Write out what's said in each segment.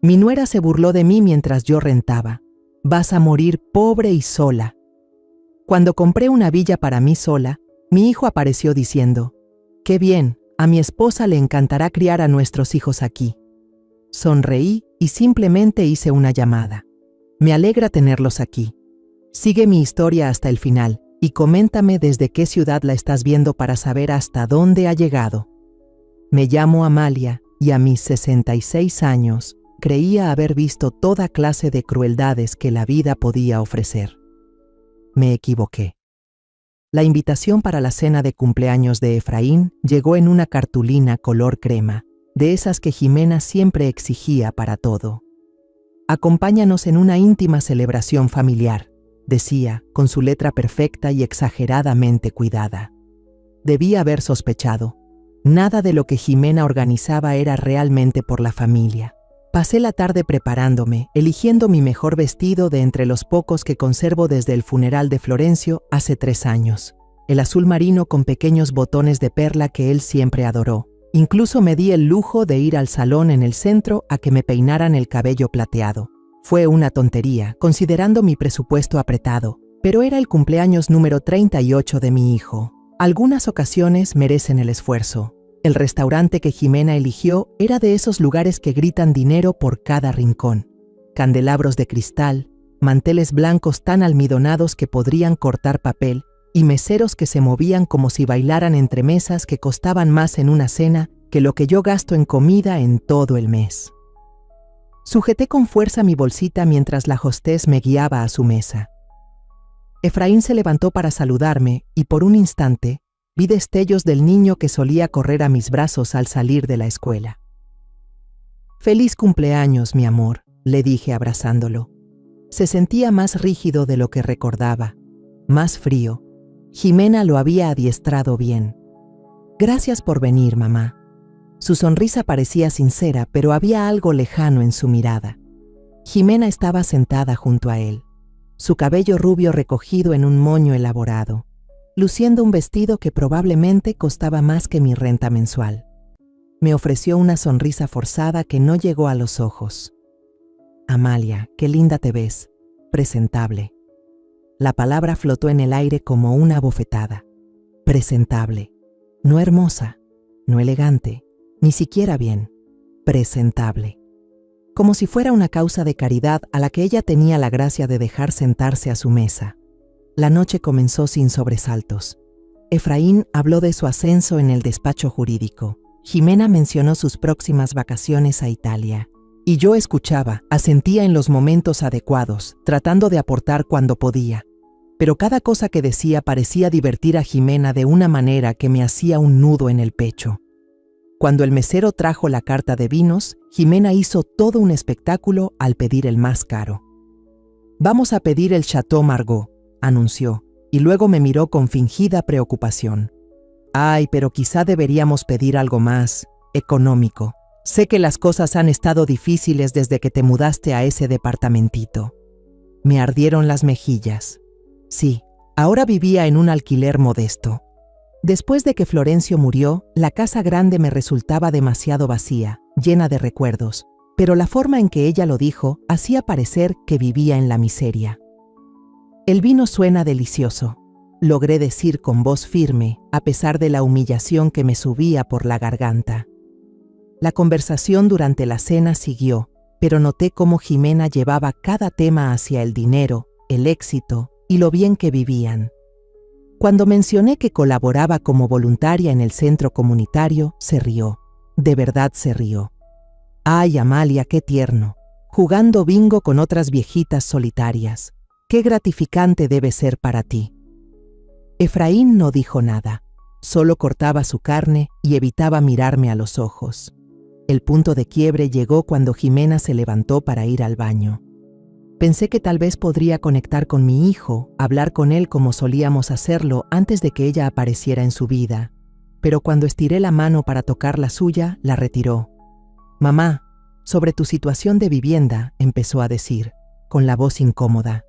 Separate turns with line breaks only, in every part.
Mi nuera se burló de mí mientras yo rentaba. Vas a morir pobre y sola. Cuando compré una villa para mí sola, mi hijo apareció diciendo, «Qué bien, a mi esposa le encantará criar a nuestros hijos aquí». Sonreí y simplemente hice una llamada. Me alegra tenerlos aquí. Sigue mi historia hasta el final y coméntame desde qué ciudad la estás viendo para saber hasta dónde ha llegado. Me llamo Amalia y a mis 66 años creía haber visto toda clase de crueldades que la vida podía ofrecer. Me equivoqué. La invitación para la cena de cumpleaños de Efraín llegó en una cartulina color crema, de esas que Jimena siempre exigía para todo. «Acompáñanos en una íntima celebración familiar», decía, con su letra perfecta y exageradamente cuidada. Debí haber sospechado. Nada de lo que Jimena organizaba era realmente por la familia. Pasé la tarde preparándome, eligiendo mi mejor vestido de entre los pocos que conservo desde el funeral de Florencio hace 3 años. El azul marino con pequeños botones de perla que él siempre adoró. Incluso me di el lujo de ir al salón en el centro a que me peinaran el cabello plateado. Fue una tontería, considerando mi presupuesto apretado, pero era el cumpleaños número 38 de mi hijo. Algunas ocasiones merecen el esfuerzo. El restaurante que Jimena eligió era de esos lugares que gritan dinero por cada rincón. Candelabros de cristal, manteles blancos tan almidonados que podrían cortar papel, y meseros que se movían como si bailaran entre mesas que costaban más en una cena que lo que yo gasto en comida en todo el mes. Sujeté con fuerza mi bolsita mientras la hostess me guiaba a su mesa. Efraín se levantó para saludarme y por un instante vi destellos del niño que solía correr a mis brazos al salir de la escuela. «Feliz cumpleaños, mi amor», le dije abrazándolo. Se sentía más rígido de lo que recordaba, más frío. Jimena lo había adiestrado bien. «Gracias por venir, mamá». Su sonrisa parecía sincera, pero había algo lejano en su mirada. Jimena estaba sentada junto a él, su cabello rubio recogido en un moño elaborado, luciendo un vestido que probablemente costaba más que mi renta mensual. Me ofreció una sonrisa forzada que no llegó a los ojos. «Amalia, qué linda te ves, presentable». La palabra flotó en el aire como una bofetada. Presentable. No hermosa, no elegante, ni siquiera bien. Presentable. Como si fuera una causa de caridad a la que ella tenía la gracia de dejar sentarse a su mesa. La noche comenzó sin sobresaltos. Efraín habló de su ascenso en el despacho jurídico. Jimena mencionó sus próximas vacaciones a Italia. Y yo escuchaba, asentía en los momentos adecuados, tratando de aportar cuando podía. Pero cada cosa que decía parecía divertir a Jimena de una manera que me hacía un nudo en el pecho. Cuando el mesero trajo la carta de vinos, Jimena hizo todo un espectáculo al pedir el más caro. «Vamos a pedir el Chateau Margaux», anunció, y luego me miró con fingida preocupación. «Ay, pero quizá deberíamos pedir algo más económico. Sé que las cosas han estado difíciles desde que te mudaste a ese departamentito». Me ardieron las mejillas. Sí, ahora vivía en un alquiler modesto. Después de que Florencio murió, la casa grande me resultaba demasiado vacía, llena de recuerdos, pero la forma en que ella lo dijo hacía parecer que vivía en la miseria. «El vino suena delicioso», logré decir con voz firme, a pesar de la humillación que me subía por la garganta. La conversación durante la cena siguió, pero noté cómo Jimena llevaba cada tema hacia el dinero, el éxito y lo bien que vivían. Cuando mencioné que colaboraba como voluntaria en el centro comunitario, se rió. De verdad se rió. «Ay, Amalia, qué tierno. Jugando bingo con otras viejitas solitarias. Qué gratificante debe ser para ti». Efraín no dijo nada. Solo cortaba su carne y evitaba mirarme a los ojos. El punto de quiebre llegó cuando Jimena se levantó para ir al baño. Pensé que tal vez podría conectar con mi hijo, hablar con él como solíamos hacerlo antes de que ella apareciera en su vida, pero cuando estiré la mano para tocar la suya, la retiró. «Mamá, sobre tu situación de vivienda», empezó a decir, con la voz incómoda.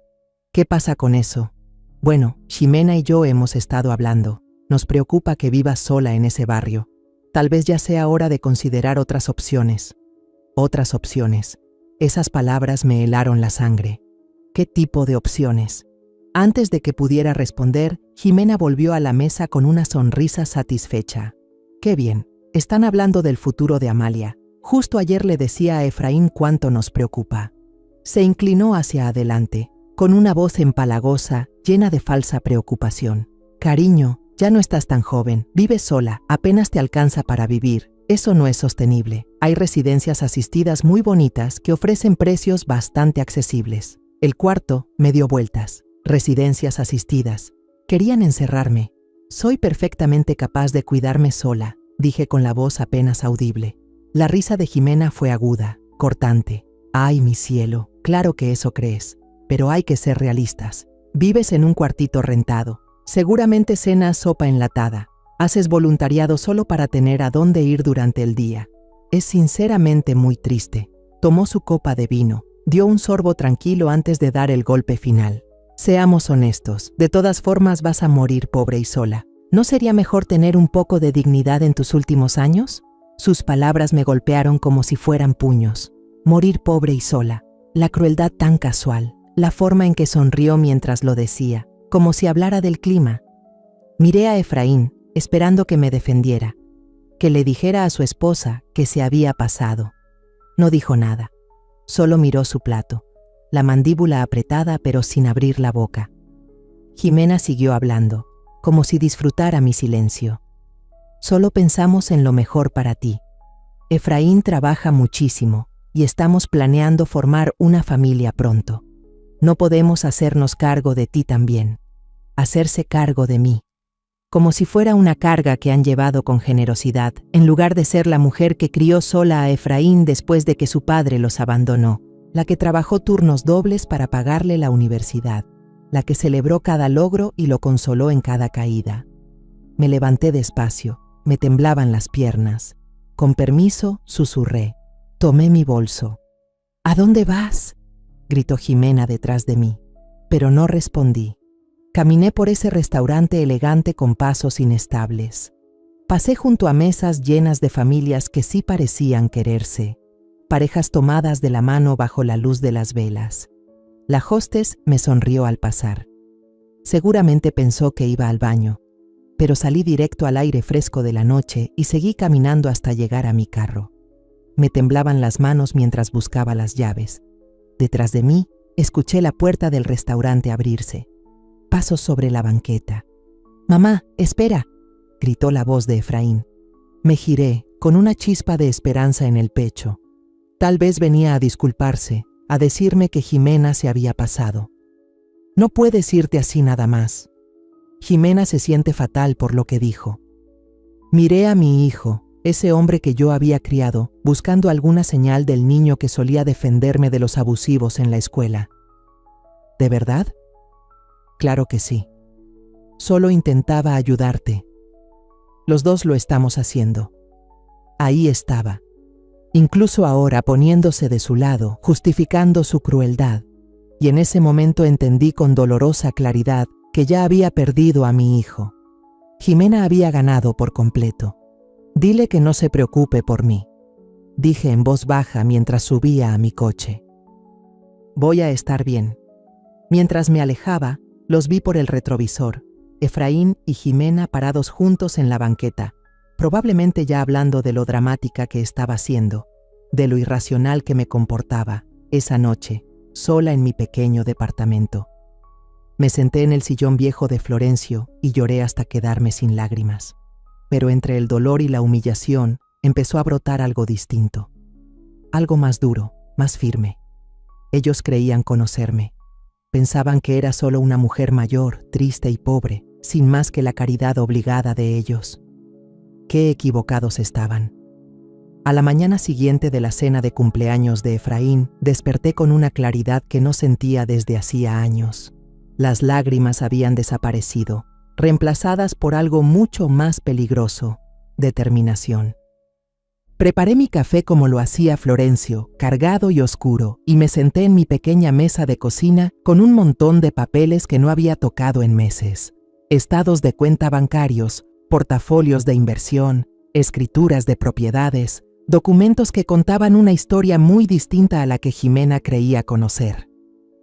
«¿Qué pasa con eso?» «Bueno, Jimena y yo hemos estado hablando. Nos preocupa que vivas sola en ese barrio. Tal vez ya sea hora de considerar otras opciones». «Otras opciones». Esas palabras me helaron la sangre. ¿Qué tipo de opciones? Antes de que pudiera responder, Jimena volvió a la mesa con una sonrisa satisfecha. ¡Qué bien! Están hablando del futuro de Amalia. Justo ayer le decía a Efraín cuánto nos preocupa. Se inclinó hacia adelante, con una voz empalagosa, llena de falsa preocupación. Cariño, ya no estás tan joven, vives sola, apenas te alcanza para vivir. Eso no es sostenible. Hay residencias asistidas muy bonitas que ofrecen precios bastante accesibles. El cuarto me dio vueltas. Residencias asistidas. Querían encerrarme. Soy perfectamente capaz de cuidarme sola, dije con la voz apenas audible. La risa de Jimena fue aguda, cortante. Ay, mi cielo, claro que eso crees, pero hay que ser realistas. Vives en un cuartito rentado. Seguramente cenas sopa enlatada. Haces voluntariado solo para tener a dónde ir durante el día. Es sinceramente muy triste. Tomó su copa de vino, dio un sorbo tranquilo antes de dar el golpe final. Seamos honestos, de todas formas vas a morir pobre y sola. ¿No sería mejor tener un poco de dignidad en tus últimos años? Sus palabras me golpearon como si fueran puños. Morir pobre y sola. La crueldad tan casual, la forma en que sonrió mientras lo decía, como si hablara del clima. Miré a Efraín, esperando que me defendiera, que le dijera a su esposa que se había pasado. No dijo nada, solo miró su plato, la mandíbula apretada pero sin abrir la boca. Jimena siguió hablando, como si disfrutara mi silencio. Solo pensamos en lo mejor para ti. Efraín trabaja muchísimo y estamos planeando formar una familia pronto. No podemos hacernos cargo de ti también. Hacerse cargo de mí. Como si fuera una carga que han llevado con generosidad, en lugar de ser la mujer que crió sola a Efraín después de que su padre los abandonó, la que trabajó turnos dobles para pagarle la universidad, la que celebró cada logro y lo consoló en cada caída. Me levanté despacio, me temblaban las piernas. Con permiso, susurré. Tomé mi bolso. ¿A dónde vas?, gritó Jimena detrás de mí, pero no respondí. Caminé por ese restaurante elegante con pasos inestables. Pasé junto a mesas llenas de familias que sí parecían quererse, parejas tomadas de la mano bajo la luz de las velas. La hostess me sonrió al pasar. Seguramente pensó que iba al baño, pero salí directo al aire fresco de la noche y seguí caminando hasta llegar a mi carro. Me temblaban las manos mientras buscaba las llaves. Detrás de mí, escuché la puerta del restaurante abrirse. Pasos sobre la banqueta. «Mamá, espera», gritó la voz de Efraín. Me giré, con una chispa de esperanza en el pecho. Tal vez venía a disculparse, a decirme que Jimena se había pasado. «No puedes irte así nada más. Jimena se siente fatal por lo que dijo». Miré a mi hijo, ese hombre que yo había criado, buscando alguna señal del niño que solía defenderme de los abusivos en la escuela. ¿De verdad? Claro que sí. Solo intentaba ayudarte. Los dos lo estamos haciendo. Ahí estaba. Incluso ahora poniéndose de su lado, justificando su crueldad. Y en ese momento entendí con dolorosa claridad que ya había perdido a mi hijo. Jimena había ganado por completo. Dile que no se preocupe por mí, dije en voz baja mientras subía a mi coche. Voy a estar bien. Mientras me alejaba, los vi por el retrovisor, Efraín y Jimena parados juntos en la banqueta, probablemente ya hablando de lo dramática que estaba siendo, de lo irracional que me comportaba esa noche, sola en mi pequeño departamento. Me senté en el sillón viejo de Florencio y lloré hasta quedarme sin lágrimas. Pero entre el dolor y la humillación empezó a brotar algo distinto. Algo más duro, más firme. Ellos creían conocerme. Pensaban que era solo una mujer mayor, triste y pobre, sin más que la caridad obligada de ellos. Qué equivocados estaban. A la mañana siguiente de la cena de cumpleaños de Efraín, desperté con una claridad que no sentía desde hacía años. Las lágrimas habían desaparecido, reemplazadas por algo mucho más peligroso: determinación. Preparé mi café como lo hacía Florencio, cargado y oscuro, y me senté en mi pequeña mesa de cocina con un montón de papeles que no había tocado en meses. Estados de cuenta bancarios, portafolios de inversión, escrituras de propiedades, documentos que contaban una historia muy distinta a la que Jimena creía conocer.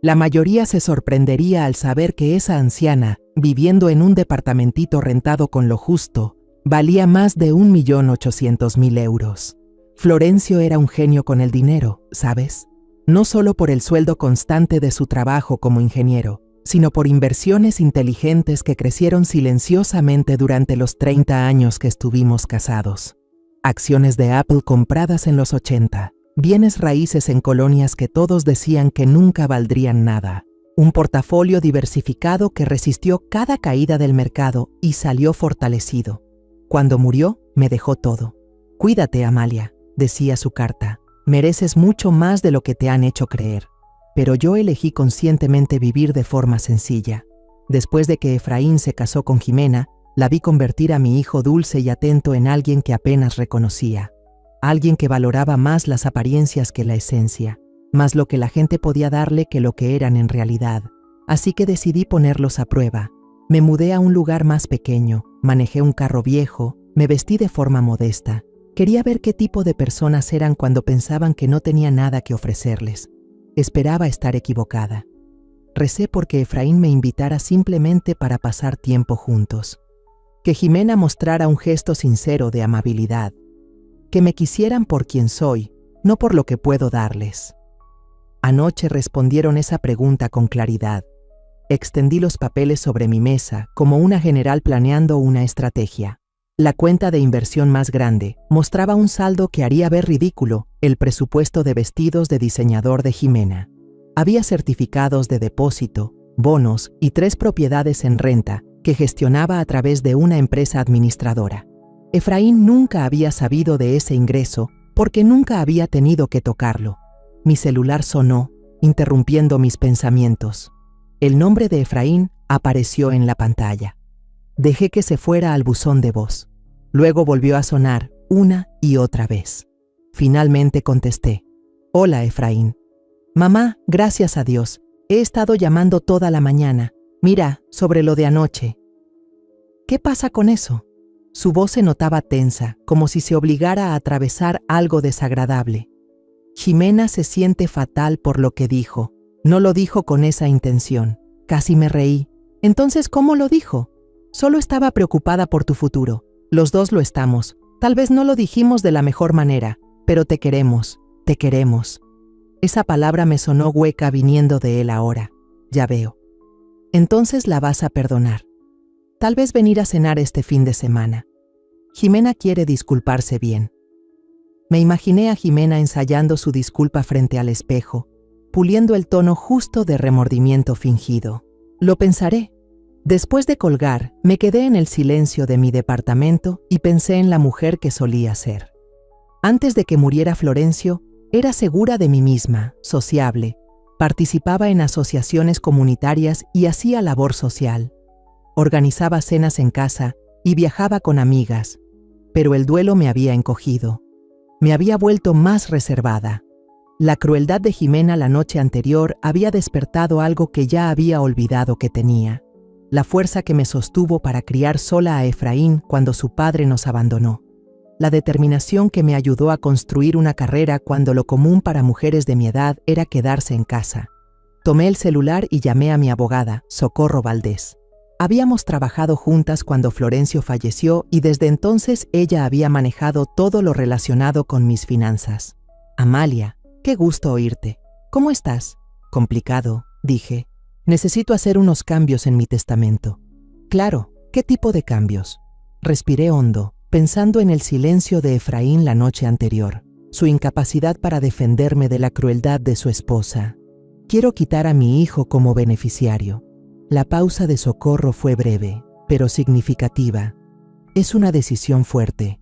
La mayoría se sorprendería al saber que esa anciana, viviendo en un departamentito rentado con lo justo, valía más de 1.800.000 euros. Florencio era un genio con el dinero, ¿sabes? No solo por el sueldo constante de su trabajo como ingeniero, sino por inversiones inteligentes que crecieron silenciosamente durante los 30 años que estuvimos casados. Acciones de Apple compradas en los 80, bienes raíces en colonias que todos decían que nunca valdrían nada, un portafolio diversificado que resistió cada caída del mercado y salió fortalecido. Cuando murió, me dejó todo. Cuídate, Amalia, decía su carta, mereces mucho más de lo que te han hecho creer. Pero yo elegí conscientemente vivir de forma sencilla. Después de que Efraín se casó con Jimena, la vi convertir a mi hijo dulce y atento en alguien que apenas reconocía. Alguien que valoraba más las apariencias que la esencia, más lo que la gente podía darle que lo que eran en realidad. Así que decidí ponerlos a prueba. Me mudé a un lugar más pequeño, manejé un carro viejo, me vestí de forma modesta. Quería ver qué tipo de personas eran cuando pensaban que no tenía nada que ofrecerles. Esperaba estar equivocada. Recé porque Efraín me invitara simplemente para pasar tiempo juntos. Que Jimena mostrara un gesto sincero de amabilidad. Que me quisieran por quien soy, no por lo que puedo darles. Anoche respondieron esa pregunta con claridad. Extendí los papeles sobre mi mesa como una general planeando una estrategia. La cuenta de inversión más grande mostraba un saldo que haría ver ridículo el presupuesto de vestidos de diseñador de Jimena. Había certificados de depósito, bonos y 3 propiedades en renta que gestionaba a través de una empresa administradora. Efraín nunca había sabido de ese ingreso porque nunca había tenido que tocarlo. Mi celular sonó, interrumpiendo mis pensamientos. El nombre de Efraín apareció en la pantalla. Dejé que se fuera al buzón de voz. Luego volvió a sonar una y otra vez. Finalmente contesté. Hola, Efraín. Mamá, gracias a Dios. He estado llamando toda la mañana. Mira, sobre lo de anoche. ¿Qué pasa con eso? Su voz se notaba tensa, como si se obligara a atravesar algo desagradable. Jimena se siente fatal por lo que dijo. No lo dijo con esa intención. Casi me reí. Entonces, ¿cómo lo dijo? Solo estaba preocupada por tu futuro. Los dos lo estamos. Tal vez no lo dijimos de la mejor manera, pero te queremos, te queremos. Esa palabra me sonó hueca viniendo de él ahora. Ya veo. Entonces la vas a perdonar. Tal vez venir a cenar este fin de semana. Jimena quiere disculparse bien. Me imaginé a Jimena ensayando su disculpa frente al espejo, puliendo el tono justo de remordimiento fingido. Lo pensaré. Después de colgar, me quedé en el silencio de mi departamento y pensé en la mujer que solía ser. Antes de que muriera Florencio, era segura de mí misma, sociable, participaba en asociaciones comunitarias y hacía labor social. Organizaba cenas en casa y viajaba con amigas, pero el duelo me había encogido. Me había vuelto más reservada. La crueldad de Jimena la noche anterior había despertado algo que ya había olvidado que tenía. La fuerza que me sostuvo para criar sola a Efraín cuando su padre nos abandonó. La determinación que me ayudó a construir una carrera cuando lo común para mujeres de mi edad era quedarse en casa. Tomé el celular y llamé a mi abogada, Socorro Valdés. Habíamos trabajado juntas cuando Florencio falleció y desde entonces ella había manejado todo lo relacionado con mis finanzas. Amalia, qué gusto oírte. ¿Cómo estás? Complicado, dije. Necesito hacer unos cambios en mi testamento. Claro, ¿qué tipo de cambios? Respiré hondo, pensando en el silencio de Efraín la noche anterior, su incapacidad para defenderme de la crueldad de su esposa. Quiero quitar a mi hijo como beneficiario. La pausa de Socorro fue breve, pero significativa. Es una decisión fuerte.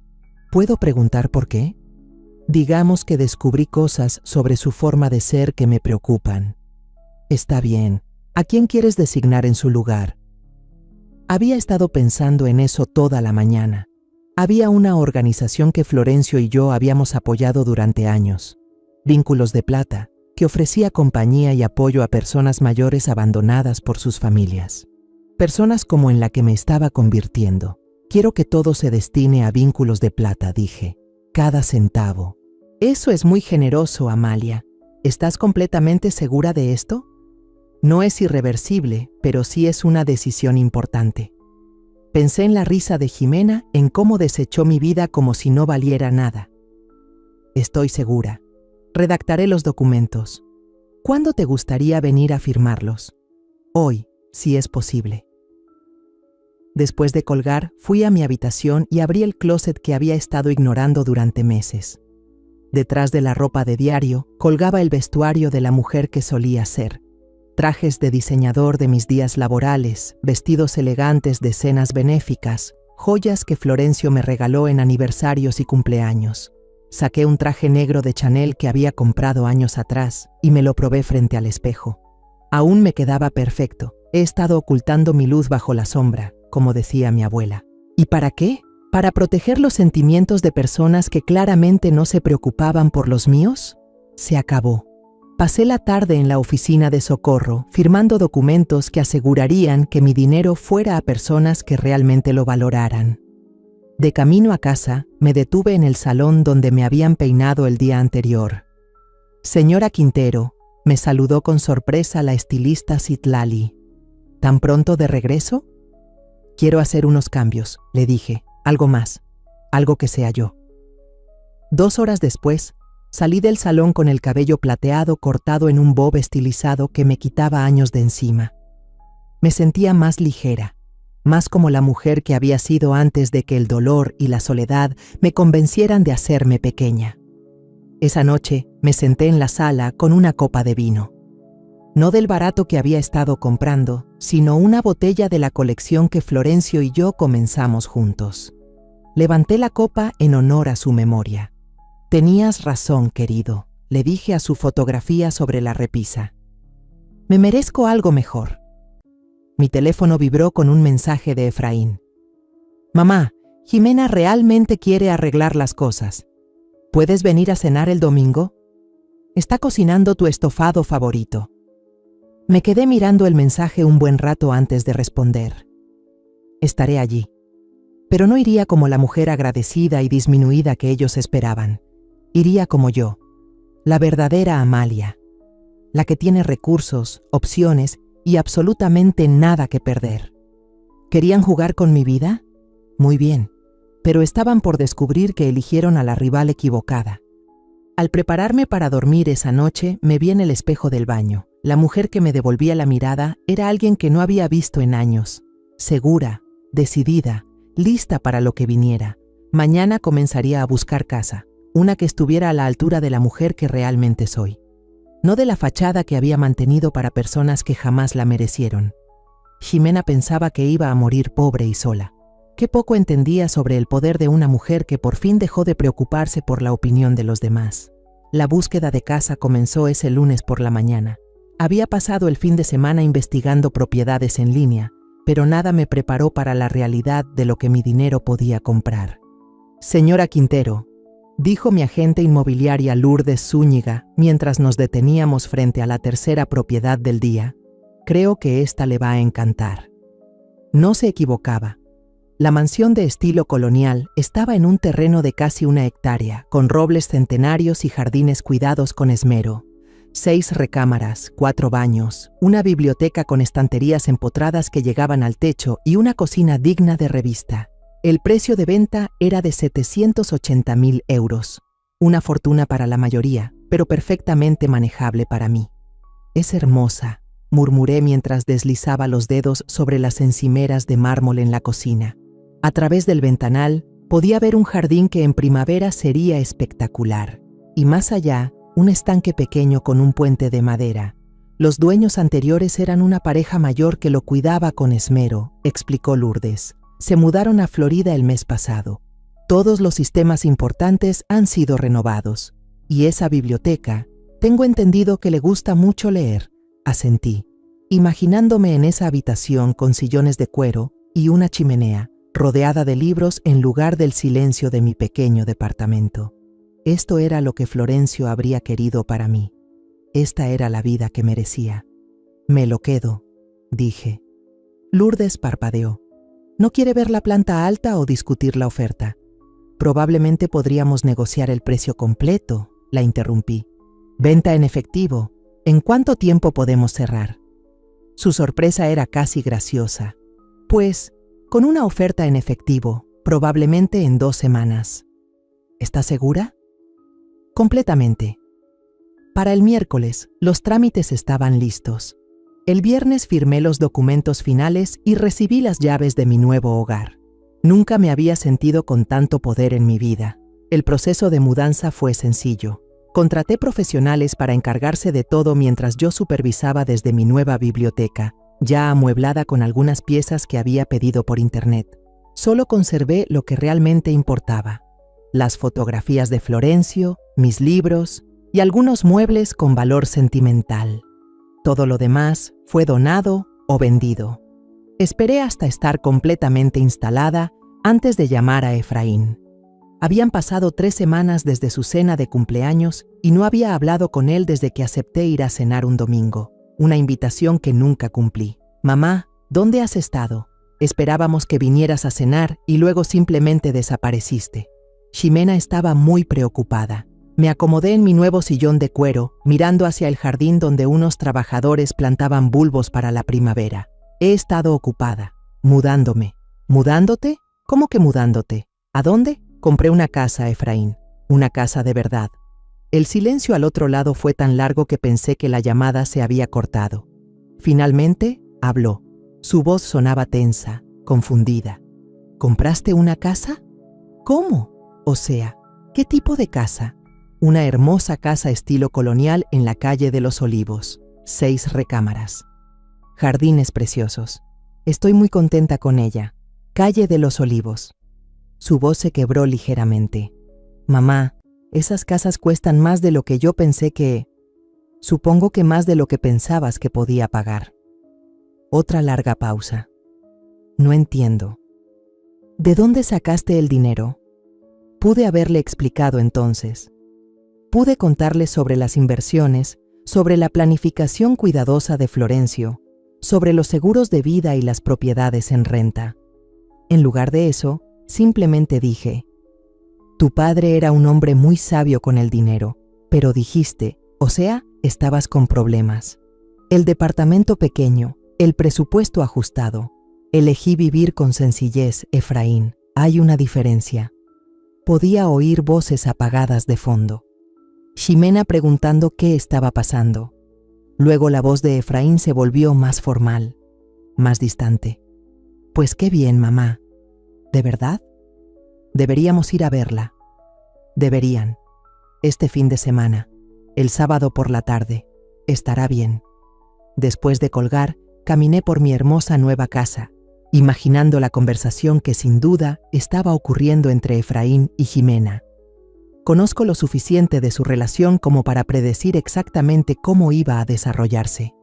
¿Puedo preguntar por qué? Digamos que descubrí cosas sobre su forma de ser que me preocupan. Está bien. ¿A quién quieres designar en su lugar? Había estado pensando en eso toda la mañana. Había una organización que Florencio y yo habíamos apoyado durante años, Vínculos de Plata, que ofrecía compañía y apoyo a personas mayores abandonadas por sus familias. Personas como en la que me estaba convirtiendo. Quiero que todo se destine a Vínculos de Plata, dije. cada centavo. Eso es muy generoso, Amalia. ¿Estás completamente segura de esto? No es irreversible, pero sí es una decisión importante. Pensé en la risa de Jimena, en cómo desechó mi vida como si no valiera nada. Estoy segura. Redactaré los documentos. ¿Cuándo te gustaría venir a firmarlos? Hoy, si es posible. Después de colgar, fui a mi habitación y abrí el closet que había estado ignorando durante meses. Detrás de la ropa de diario, colgaba el vestuario de la mujer que solía ser. Trajes de diseñador de mis días laborales, vestidos elegantes de cenas benéficas, joyas que Florencio me regaló en aniversarios y cumpleaños. Saqué un traje negro de Chanel que había comprado años atrás y me lo probé frente al espejo. Aún me quedaba perfecto. He estado ocultando mi luz bajo la sombra, como decía mi abuela. ¿Y para qué? ¿Para proteger los sentimientos de personas que claramente no se preocupaban por los míos? Se acabó. Pasé la tarde en la oficina de Socorro, firmando documentos que asegurarían que mi dinero fuera a personas que realmente lo valoraran. De camino a casa, me detuve en el salón donde me habían peinado el día anterior. Señora Quintero, me saludó con sorpresa la estilista Citlali. ¿Tan pronto de regreso? Quiero hacer unos cambios, le dije. Algo más, algo que sea yo. 2 horas después, salí del salón con el cabello plateado cortado en un bob estilizado que me quitaba años de encima. Me sentía más ligera, más como la mujer que había sido antes de que el dolor y la soledad me convencieran de hacerme pequeña. Esa noche me senté en la sala con una copa de vino. No del barato que había estado comprando, sino una botella de la colección que Florencio y yo comenzamos juntos. Levanté la copa en honor a su memoria. Tenías razón, querido, le dije a su fotografía sobre la repisa. Me merezco algo mejor. Mi teléfono vibró con un mensaje de Efraín. Mamá, Jimena realmente quiere arreglar las cosas. ¿Puedes venir a cenar el domingo? Está cocinando tu estofado favorito. Me quedé mirando el mensaje un buen rato antes de responder. Estaré allí. Pero no iría como la mujer agradecida y disminuida que ellos esperaban. Iría como yo, la verdadera Amalia, la que tiene recursos, opciones y absolutamente nada que perder. ¿Querían jugar con mi vida? Muy bien, pero estaban por descubrir que eligieron a la rival equivocada. Al prepararme para dormir esa noche, me vi en el espejo del baño. La mujer que me devolvía la mirada era alguien que no había visto en años, segura, decidida, lista para lo que viniera. Mañana comenzaría a buscar casa, una que estuviera a la altura de la mujer que realmente soy. No de la fachada que había mantenido para personas que jamás la merecieron. Jimena pensaba que iba a morir pobre y sola. Qué poco entendía sobre el poder de una mujer que por fin dejó de preocuparse por la opinión de los demás. La búsqueda de casa comenzó ese lunes por la mañana. Había pasado el fin de semana investigando propiedades en línea, pero nada me preparó para la realidad de lo que mi dinero podía comprar. Señora Quintero, dijo mi agente inmobiliaria Lourdes Zúñiga mientras nos deteníamos frente a la tercera propiedad del día, creo que esta le va a encantar. No se equivocaba. La mansión de estilo colonial estaba en un terreno de casi 1 hectárea, con robles centenarios y jardines cuidados con esmero. 6 recámaras, 4 baños, una biblioteca con estanterías empotradas que llegaban al techo y una cocina digna de revista. El precio de venta era de 780.000 euros. Una fortuna para la mayoría, pero perfectamente manejable para mí. Es hermosa, murmuré mientras deslizaba los dedos sobre las encimeras de mármol en la cocina. A través del ventanal podía ver un jardín que en primavera sería espectacular. Y más allá, un estanque pequeño con un puente de madera. Los dueños anteriores eran una pareja mayor que lo cuidaba con esmero, explicó Lourdes. Se mudaron a Florida el mes pasado. Todos los sistemas importantes han sido renovados. Y esa biblioteca, tengo entendido que le gusta mucho leer, asentí, imaginándome en esa habitación con sillones de cuero y una chimenea, rodeada de libros en lugar del silencio de mi pequeño departamento. Esto era lo que Florencio habría querido para mí. Esta era la vida que merecía. Me lo quedo, dije. Lourdes parpadeó. ¿No quiere ver la planta alta o discutir la oferta? Probablemente podríamos negociar el precio completo, la interrumpí. Venta en efectivo. ¿En cuánto tiempo podemos cerrar? Su sorpresa era casi graciosa. Pues, con una oferta en efectivo, probablemente en 2 semanas. ¿Estás segura? Completamente. Para el miércoles, los trámites estaban listos. El viernes firmé los documentos finales y recibí las llaves de mi nuevo hogar. Nunca me había sentido con tanto poder en mi vida. El proceso de mudanza fue sencillo. Contraté profesionales para encargarse de todo mientras yo supervisaba desde mi nueva biblioteca, ya amueblada con algunas piezas que había pedido por internet. Solo conservé lo que realmente importaba: las fotografías de Florencio, mis libros y algunos muebles con valor sentimental. Todo lo demás fue donado o vendido. Esperé hasta estar completamente instalada antes de llamar a Efraín. Habían pasado 3 semanas desde su cena de cumpleaños y no había hablado con él desde que acepté ir a cenar un domingo, una invitación que nunca cumplí. Mamá, ¿dónde has estado? Esperábamos que vinieras a cenar y luego simplemente desapareciste. Ximena estaba muy preocupada. Me acomodé en mi nuevo sillón de cuero, mirando hacia el jardín donde unos trabajadores plantaban bulbos para la primavera. He estado ocupada, mudándome. ¿Mudándote? ¿Cómo que mudándote? ¿A dónde? Compré una casa, Efraín. Una casa de verdad. El silencio al otro lado fue tan largo que pensé que la llamada se había cortado. Finalmente, habló. Su voz sonaba tensa, confundida. ¿Compraste una casa? ¿Cómo? O sea, ¿qué tipo de casa? Una hermosa casa estilo colonial en la calle de los Olivos. 6 recámaras. Jardines preciosos. Estoy muy contenta con ella. Calle de los Olivos. Su voz se quebró ligeramente. Mamá, esas casas cuestan más de lo que yo pensé que... Supongo que más de lo que pensabas que podía pagar. Otra larga pausa. No entiendo. ¿De dónde sacaste el dinero? Pude haberle explicado entonces. Pude contarle sobre las inversiones, sobre la planificación cuidadosa de Florencio, sobre los seguros de vida y las propiedades en renta. En lugar de eso, simplemente dije: tu padre era un hombre muy sabio con el dinero, pero dijiste, o sea, estabas con problemas. El departamento pequeño, el presupuesto ajustado. Elegí vivir con sencillez, Efraín. Hay una diferencia. Podía oír voces apagadas de fondo. Ximena preguntando qué estaba pasando. Luego la voz de Efraín se volvió más formal, más distante. Pues qué bien, mamá. ¿De verdad? Deberíamos ir a verla. Deberían. Este fin de semana, el sábado por la tarde. Estará bien. Después de colgar, caminé por mi hermosa nueva casa, imaginando la conversación que sin duda estaba ocurriendo entre Efraín y Ximena. Conozco lo suficiente de su relación como para predecir exactamente cómo iba a desarrollarse.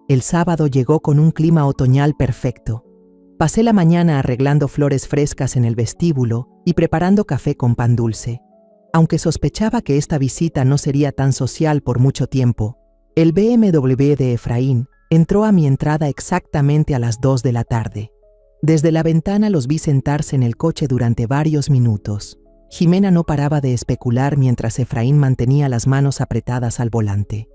El sábado llegó con un clima otoñal perfecto. Pasé la mañana arreglando flores frescas en el vestíbulo y preparando café con pan dulce. Aunque sospechaba que esta visita no sería tan social por mucho tiempo, el BMW de Efraín entró a mi entrada exactamente a las 2 de la tarde. Desde la ventana los vi sentarse en el coche durante varios minutos. Ximena no paraba de especular mientras Efraín mantenía las manos apretadas al volante.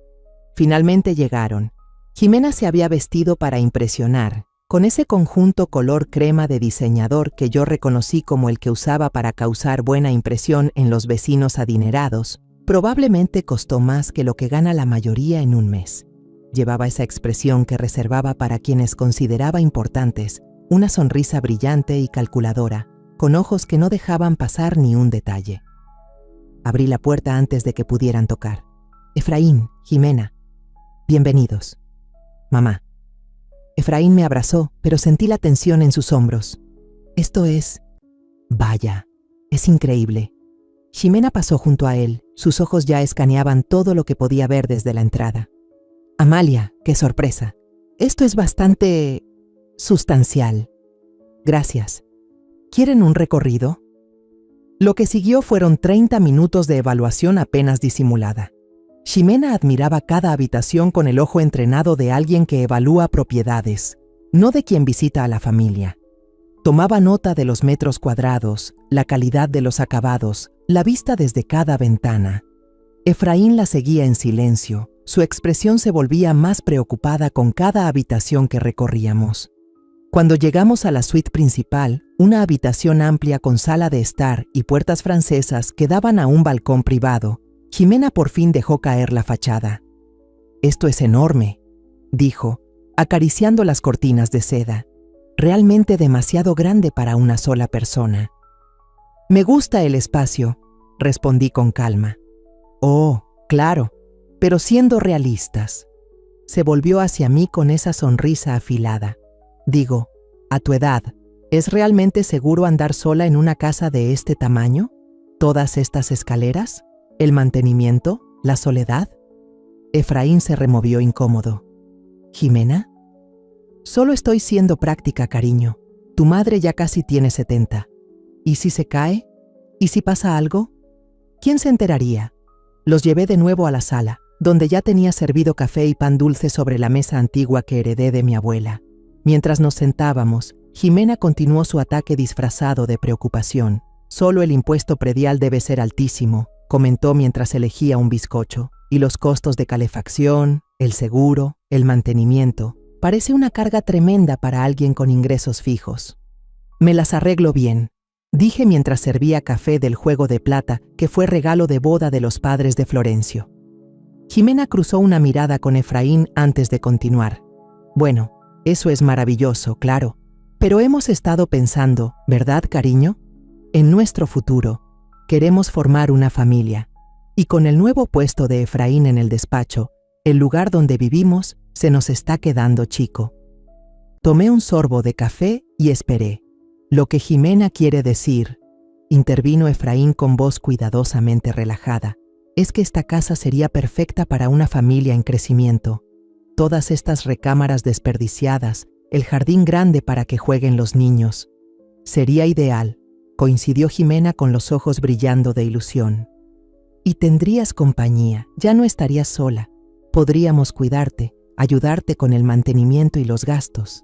Finalmente llegaron. Ximena se había vestido para impresionar, con ese conjunto color crema de diseñador que yo reconocí como el que usaba para causar buena impresión en los vecinos adinerados. Probablemente costó más que lo que gana la mayoría en un mes. Llevaba esa expresión que reservaba para quienes consideraba importantes, una sonrisa brillante y calculadora, con ojos que no dejaban pasar ni un detalle. Abrí la puerta antes de que pudieran tocar. Efraín, Ximena, bienvenidos. Mamá. Efraín me abrazó, pero sentí la tensión en sus hombros. Esto es... Vaya, es increíble. Ximena pasó junto a él, sus ojos ya escaneaban todo lo que podía ver desde la entrada. Amalia, qué sorpresa. Esto es bastante... sustancial. Gracias. ¿Quieren un recorrido? Lo que siguió fueron 30 minutos de evaluación apenas disimulada. Ximena admiraba cada habitación con el ojo entrenado de alguien que evalúa propiedades, no de quien visita a la familia. Tomaba nota de los metros cuadrados, la calidad de los acabados, la vista desde cada ventana. Efraín la seguía en silencio. Su expresión se volvía más preocupada con cada habitación que recorríamos. Cuando llegamos a la suite principal, una habitación amplia con sala de estar y puertas francesas que daban a un balcón privado, Jimena por fin dejó caer la fachada. «Esto es enorme», dijo, acariciando las cortinas de seda. «Realmente demasiado grande para una sola persona». «Me gusta el espacio», respondí con calma. «Oh, claro, pero siendo realistas». Se volvió hacia mí con esa sonrisa afilada. «Digo, a tu edad, ¿es realmente seguro andar sola en una casa de este tamaño? ¿Todas estas escaleras? ¿El mantenimiento? ¿La soledad?». Efraín se removió incómodo. «¿Jimena?». «Solo estoy siendo práctica, cariño. Tu madre ya casi tiene 70. ¿Y si se cae? ¿Y si pasa algo? ¿Quién se enteraría?». Los llevé de nuevo a la sala, donde ya tenía servido café y pan dulce sobre la mesa antigua que heredé de mi abuela. Mientras nos sentábamos, Jimena continuó su ataque disfrazado de preocupación. «Solo el impuesto predial debe ser altísimo», comentó mientras elegía un bizcocho. «Y los costos de calefacción, el seguro, el mantenimiento. Parece una carga tremenda para alguien con ingresos fijos». «Me las arreglo bien», dije mientras servía café del juego de plata que fue regalo de boda de los padres de Florencio. Jimena cruzó una mirada con Efraín antes de continuar. «Bueno, eso es maravilloso, claro. Pero hemos estado pensando, ¿verdad, cariño? En nuestro futuro. Queremos formar una familia. Y con el nuevo puesto de Efraín en el despacho, el lugar donde vivimos se nos está quedando chico». Tomé un sorbo de café y esperé. «Lo que Jimena quiere decir», intervino Efraín con voz cuidadosamente relajada, «es que esta casa sería perfecta para una familia en crecimiento. Todas estas recámaras desperdiciadas, el jardín grande para que jueguen los niños. Sería ideal», coincidió Jimena con los ojos brillando de ilusión. «Y tendrías compañía, ya no estarías sola. Podríamos cuidarte, ayudarte con el mantenimiento y los gastos».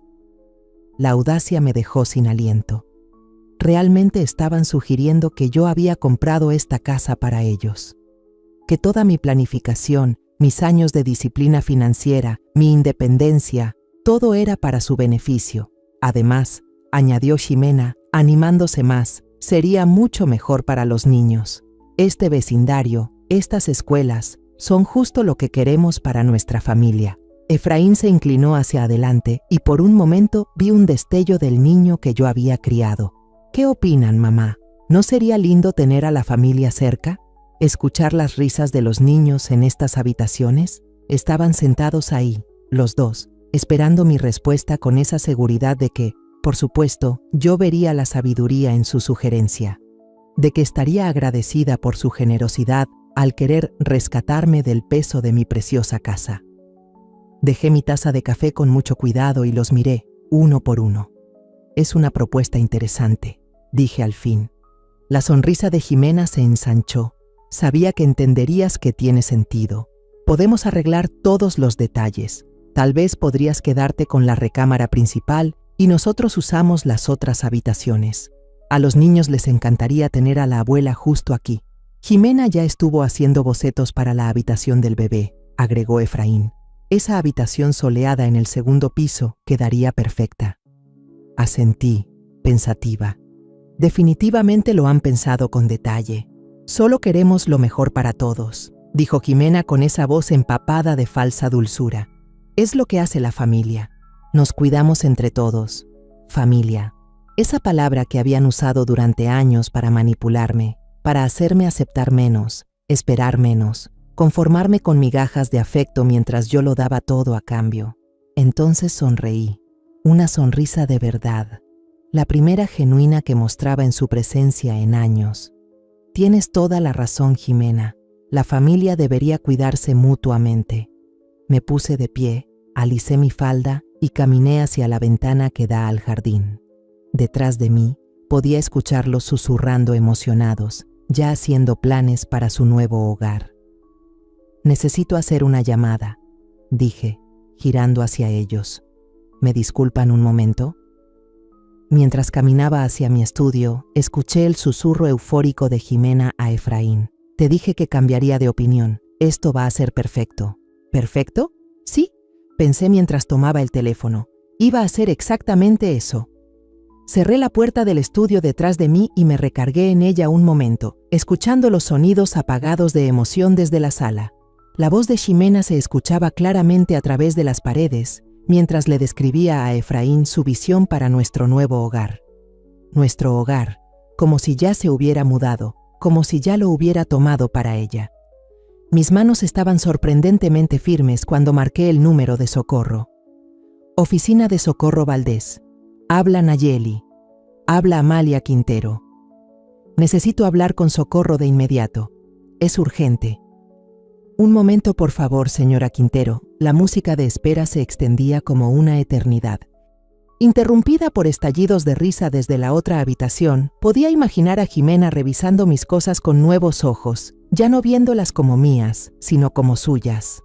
La audacia me dejó sin aliento. Realmente estaban sugiriendo que yo había comprado esta casa para ellos. Que toda mi planificación, mis años de disciplina financiera, mi independencia, todo era para su beneficio. Además, añadió Jimena, animándose más, sería mucho mejor para los niños. Este vecindario, estas escuelas, son justo lo que queremos para nuestra familia. Efraín se inclinó hacia adelante y por un momento vi un destello del niño que yo había criado. «¿Qué opinan, mamá? ¿No sería lindo tener a la familia cerca? ¿Escuchar las risas de los niños en estas habitaciones?» Estaban sentados ahí, los dos, esperando mi respuesta con esa seguridad de que, por supuesto, yo vería la sabiduría en su sugerencia. De que estaría agradecida por su generosidad al querer rescatarme del peso de mi preciosa casa. Dejé mi taza de café con mucho cuidado y los miré, uno por uno. «Es una propuesta interesante», dije al fin. La sonrisa de Jimena se ensanchó. «Sabía que entenderías que tiene sentido. Podemos arreglar todos los detalles. Tal vez podrías quedarte con la recámara principal y nosotros usamos las otras habitaciones. A los niños les encantaría tener a la abuela justo aquí». «Jimena ya estuvo haciendo bocetos para la habitación del bebé», agregó Efraín. «Esa habitación soleada en el segundo piso quedaría perfecta». Asentí, pensativa. «Definitivamente lo han pensado con detalle. Solo queremos lo mejor para todos», dijo Jimena con esa voz empapada de falsa dulzura. «Es lo que hace la familia. Nos cuidamos entre todos. Familia. Esa palabra que habían usado durante años para manipularme, para hacerme aceptar menos, esperar menos, conformarme con migajas de afecto mientras yo lo daba todo a cambio. Entonces sonreí, una sonrisa de verdad, la primera genuina que mostraba en su presencia en años. «Tienes toda la razón, Jimena. La familia debería cuidarse mutuamente». Me puse de pie, alicé mi falda y caminé hacia la ventana que da al jardín. Detrás de mí podía escucharlos susurrando emocionados, ya haciendo planes para su nuevo hogar. «Necesito hacer una llamada», dije, girando hacia ellos. «¿Me disculpan un momento?». Mientras caminaba hacia mi estudio, escuché el susurro eufórico de Jimena a Efraín. Te dije que cambiaría de opinión. Esto va a ser perfecto. ¿Perfecto? Sí, pensé mientras tomaba el teléfono. Iba a ser exactamente eso. Cerré la puerta del estudio detrás de mí y me recargué en ella un momento, escuchando los sonidos apagados de emoción desde la sala. La voz de Ximena se escuchaba claramente a través de las paredes, mientras le describía a Efraín su visión para nuestro nuevo hogar. Nuestro hogar, como si ya se hubiera mudado, como si ya lo hubiera tomado para ella. Mis manos estaban sorprendentemente firmes cuando marqué el número de Socorro. Oficina de Socorro Valdés. Habla Nayeli. Habla Amalia Quintero. Necesito hablar con Socorro de inmediato. Es urgente. Un momento, por favor, señora Quintero. La música de espera se extendía como una eternidad. Interrumpida por estallidos de risa desde la otra habitación, podía imaginar a Jimena revisando mis cosas con nuevos ojos, ya no viéndolas como mías, sino como suyas.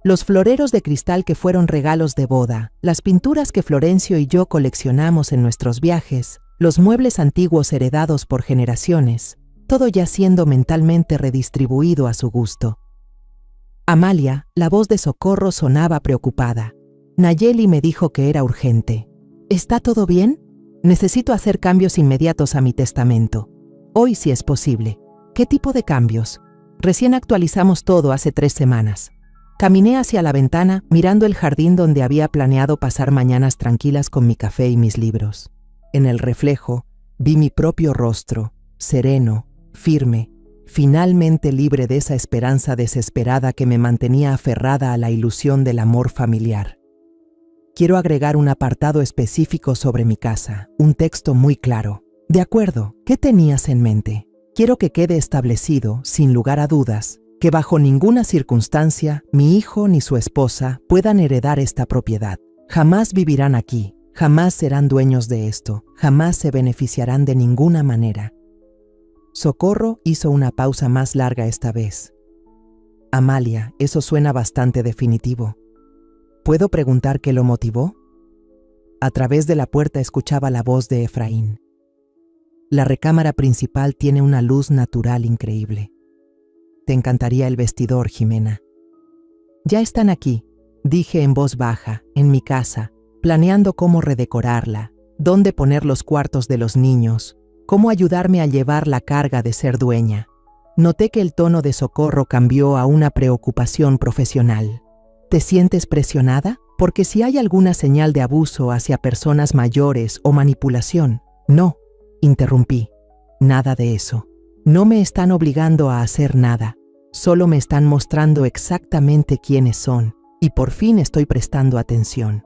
Los floreros de cristal que fueron regalos de boda, las pinturas que Florencio y yo coleccionamos en nuestros viajes, los muebles antiguos heredados por generaciones, todo ya siendo mentalmente redistribuido a su gusto. Amalia, la voz de Socorro sonaba preocupada. Nayeli me dijo que era urgente. ¿Está todo bien? Necesito hacer cambios inmediatos a mi testamento. Hoy si es posible. ¿Qué tipo de cambios? Recién actualizamos todo hace 3 semanas. Caminé hacia la ventana, mirando el jardín donde había planeado pasar mañanas tranquilas con mi café y mis libros. En el reflejo, vi mi propio rostro, sereno, firme, finalmente libre de esa esperanza desesperada que me mantenía aferrada a la ilusión del amor familiar. Quiero agregar un apartado específico sobre mi casa, un texto muy claro. De acuerdo, ¿qué tenías en mente? Quiero que quede establecido, sin lugar a dudas, que bajo ninguna circunstancia mi hijo ni su esposa puedan heredar esta propiedad. Jamás vivirán aquí, jamás serán dueños de esto, jamás se beneficiarán de ninguna manera. Socorro hizo una pausa más larga esta vez. Amalia, eso suena bastante definitivo. ¿Puedo preguntar qué lo motivó? A través de la puerta escuchaba la voz de Efraín. La recámara principal tiene una luz natural increíble. Te encantaría el vestidor, Jimena. Ya están aquí, dije en voz baja, en mi casa, planeando cómo redecorarla, dónde poner los cuartos de los niños, cómo ayudarme a llevar la carga de ser dueña. Noté que el tono de Socorro cambió a una preocupación profesional. ¿Te sientes presionada? Porque si hay alguna señal de abuso hacia personas mayores o manipulación. No, interrumpí. Nada de eso. No me están obligando a hacer nada. Solo me están mostrando exactamente quiénes son. Y por fin estoy prestando atención.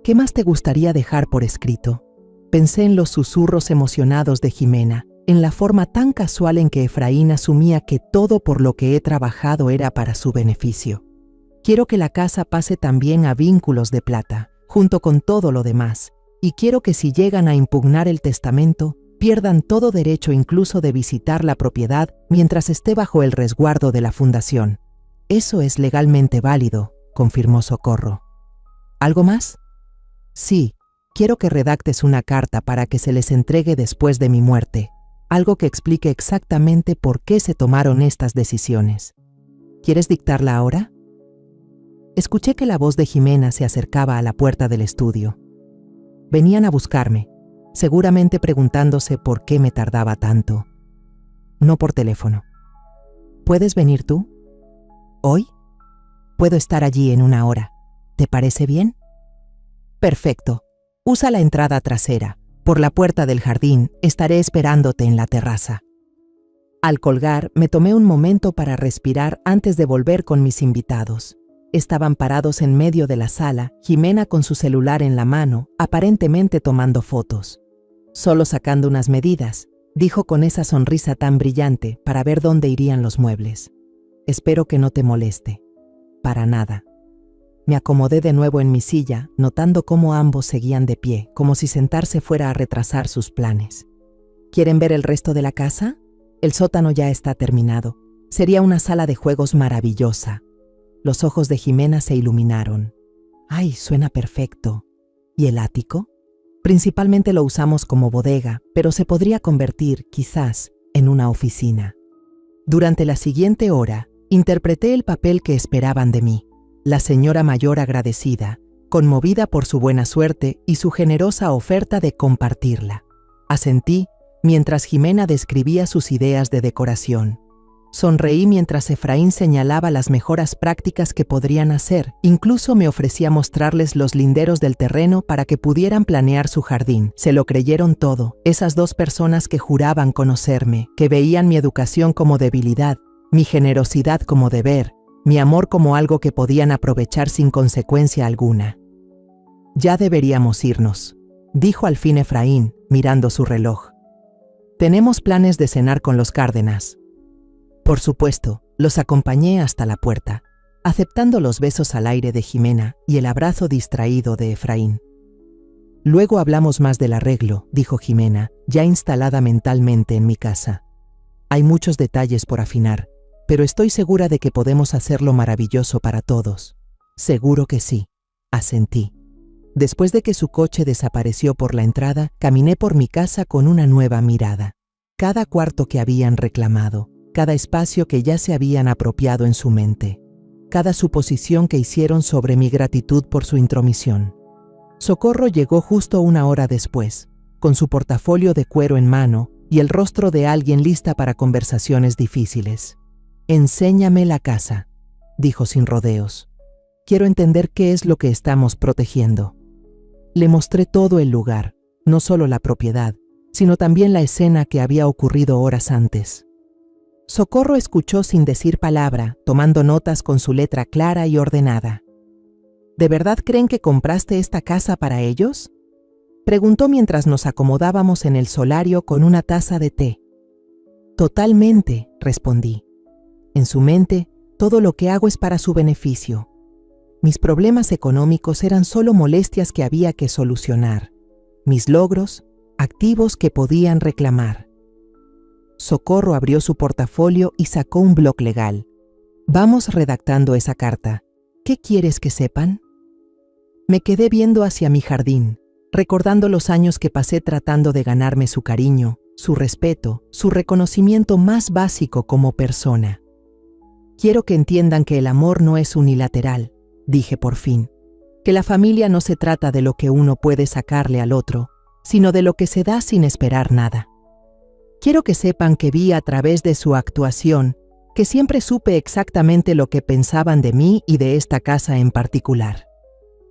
¿Qué más te gustaría dejar por escrito? Pensé en los susurros emocionados de Jimena, en la forma tan casual en que Efraín asumía que todo por lo que he trabajado era para su beneficio. Quiero que la casa pase también a vínculos de plata, junto con todo lo demás, y quiero que si llegan a impugnar el testamento, pierdan todo derecho incluso de visitar la propiedad mientras esté bajo el resguardo de la fundación. Eso es legalmente válido, confirmó Socorro. ¿Algo más? Sí, quiero que redactes una carta para que se les entregue después de mi muerte, algo que explique exactamente por qué se tomaron estas decisiones. ¿Quieres dictarla ahora? Escuché que la voz de Jimena se acercaba a la puerta del estudio. Venían a buscarme, seguramente preguntándose por qué me tardaba tanto. No por teléfono. ¿Puedes venir tú? ¿Hoy? Puedo estar allí en 1 hora. ¿Te parece bien? Perfecto. Usa la entrada trasera. Por la puerta del jardín estaré esperándote en la terraza. Al colgar, me tomé un momento para respirar antes de volver con mis invitados. Estaban parados en medio de la sala, Jimena con su celular en la mano, aparentemente tomando fotos. Solo sacando unas medidas, dijo con esa sonrisa tan brillante para ver dónde irían los muebles. Espero que no te moleste. Para nada. Me acomodé de nuevo en mi silla, notando cómo ambos seguían de pie, como si sentarse fuera a retrasar sus planes. ¿Quieren ver el resto de la casa? El sótano ya está terminado. Sería una sala de juegos maravillosa. Los ojos de Jimena se iluminaron. ¡Ay, suena perfecto! ¿Y el ático? Principalmente lo usamos como bodega, pero se podría convertir, quizás, en una oficina. Durante la siguiente hora, interpreté el papel que esperaban de mí. La señora mayor agradecida, conmovida por su buena suerte y su generosa oferta de compartirla. Asentí mientras Jimena describía sus ideas de decoración. Sonreí mientras Efraín señalaba las mejoras prácticas que podrían hacer. Incluso me ofrecía mostrarles los linderos del terreno para que pudieran planear su jardín. Se lo creyeron todo, esas dos personas que juraban conocerme, que veían mi educación como debilidad, mi generosidad como deber, mi amor como algo que podían aprovechar sin consecuencia alguna. Ya deberíamos irnos, dijo al fin Efraín, mirando su reloj. Tenemos planes de cenar con los Cárdenas. Por supuesto, los acompañé hasta la puerta, aceptando los besos al aire de Jimena y el abrazo distraído de Efraín. Luego hablamos más del arreglo, dijo Jimena, ya instalada mentalmente en mi casa. Hay muchos detalles por afinar, pero estoy segura de que podemos hacerlo maravilloso para todos. Seguro que sí, asentí. Después de que su coche desapareció por la entrada, caminé por mi casa con una nueva mirada. Cada cuarto que habían reclamado, cada espacio que ya se habían apropiado en su mente, cada suposición que hicieron sobre mi gratitud por su intromisión. Socorro llegó justo una hora después, con su portafolio de cuero en mano y el rostro de alguien lista para conversaciones difíciles. «Enséñame la casa», dijo sin rodeos. «Quiero entender qué es lo que estamos protegiendo». Le mostré todo el lugar, no solo la propiedad, sino también la escena que había ocurrido horas antes. Socorro escuchó sin decir palabra, tomando notas con su letra clara y ordenada. ¿De verdad creen que compraste esta casa para ellos?, preguntó mientras nos acomodábamos en el solario con una taza de té. Totalmente, respondí. En su mente, todo lo que hago es para su beneficio. Mis problemas económicos eran solo molestias que había que solucionar. Mis logros, activos que podían reclamar. Socorro abrió su portafolio y sacó un bloc legal. Vamos redactando esa carta. ¿Qué quieres que sepan? Me quedé viendo hacia mi jardín, recordando los años que pasé tratando de ganarme su cariño, su respeto, su reconocimiento más básico como persona. Quiero que entiendan que el amor no es unilateral, dije por fin, que la familia no se trata de lo que uno puede sacarle al otro, sino de lo que se da sin esperar nada. Quiero que sepan que vi a través de su actuación, que siempre supe exactamente lo que pensaban de mí y de esta casa en particular.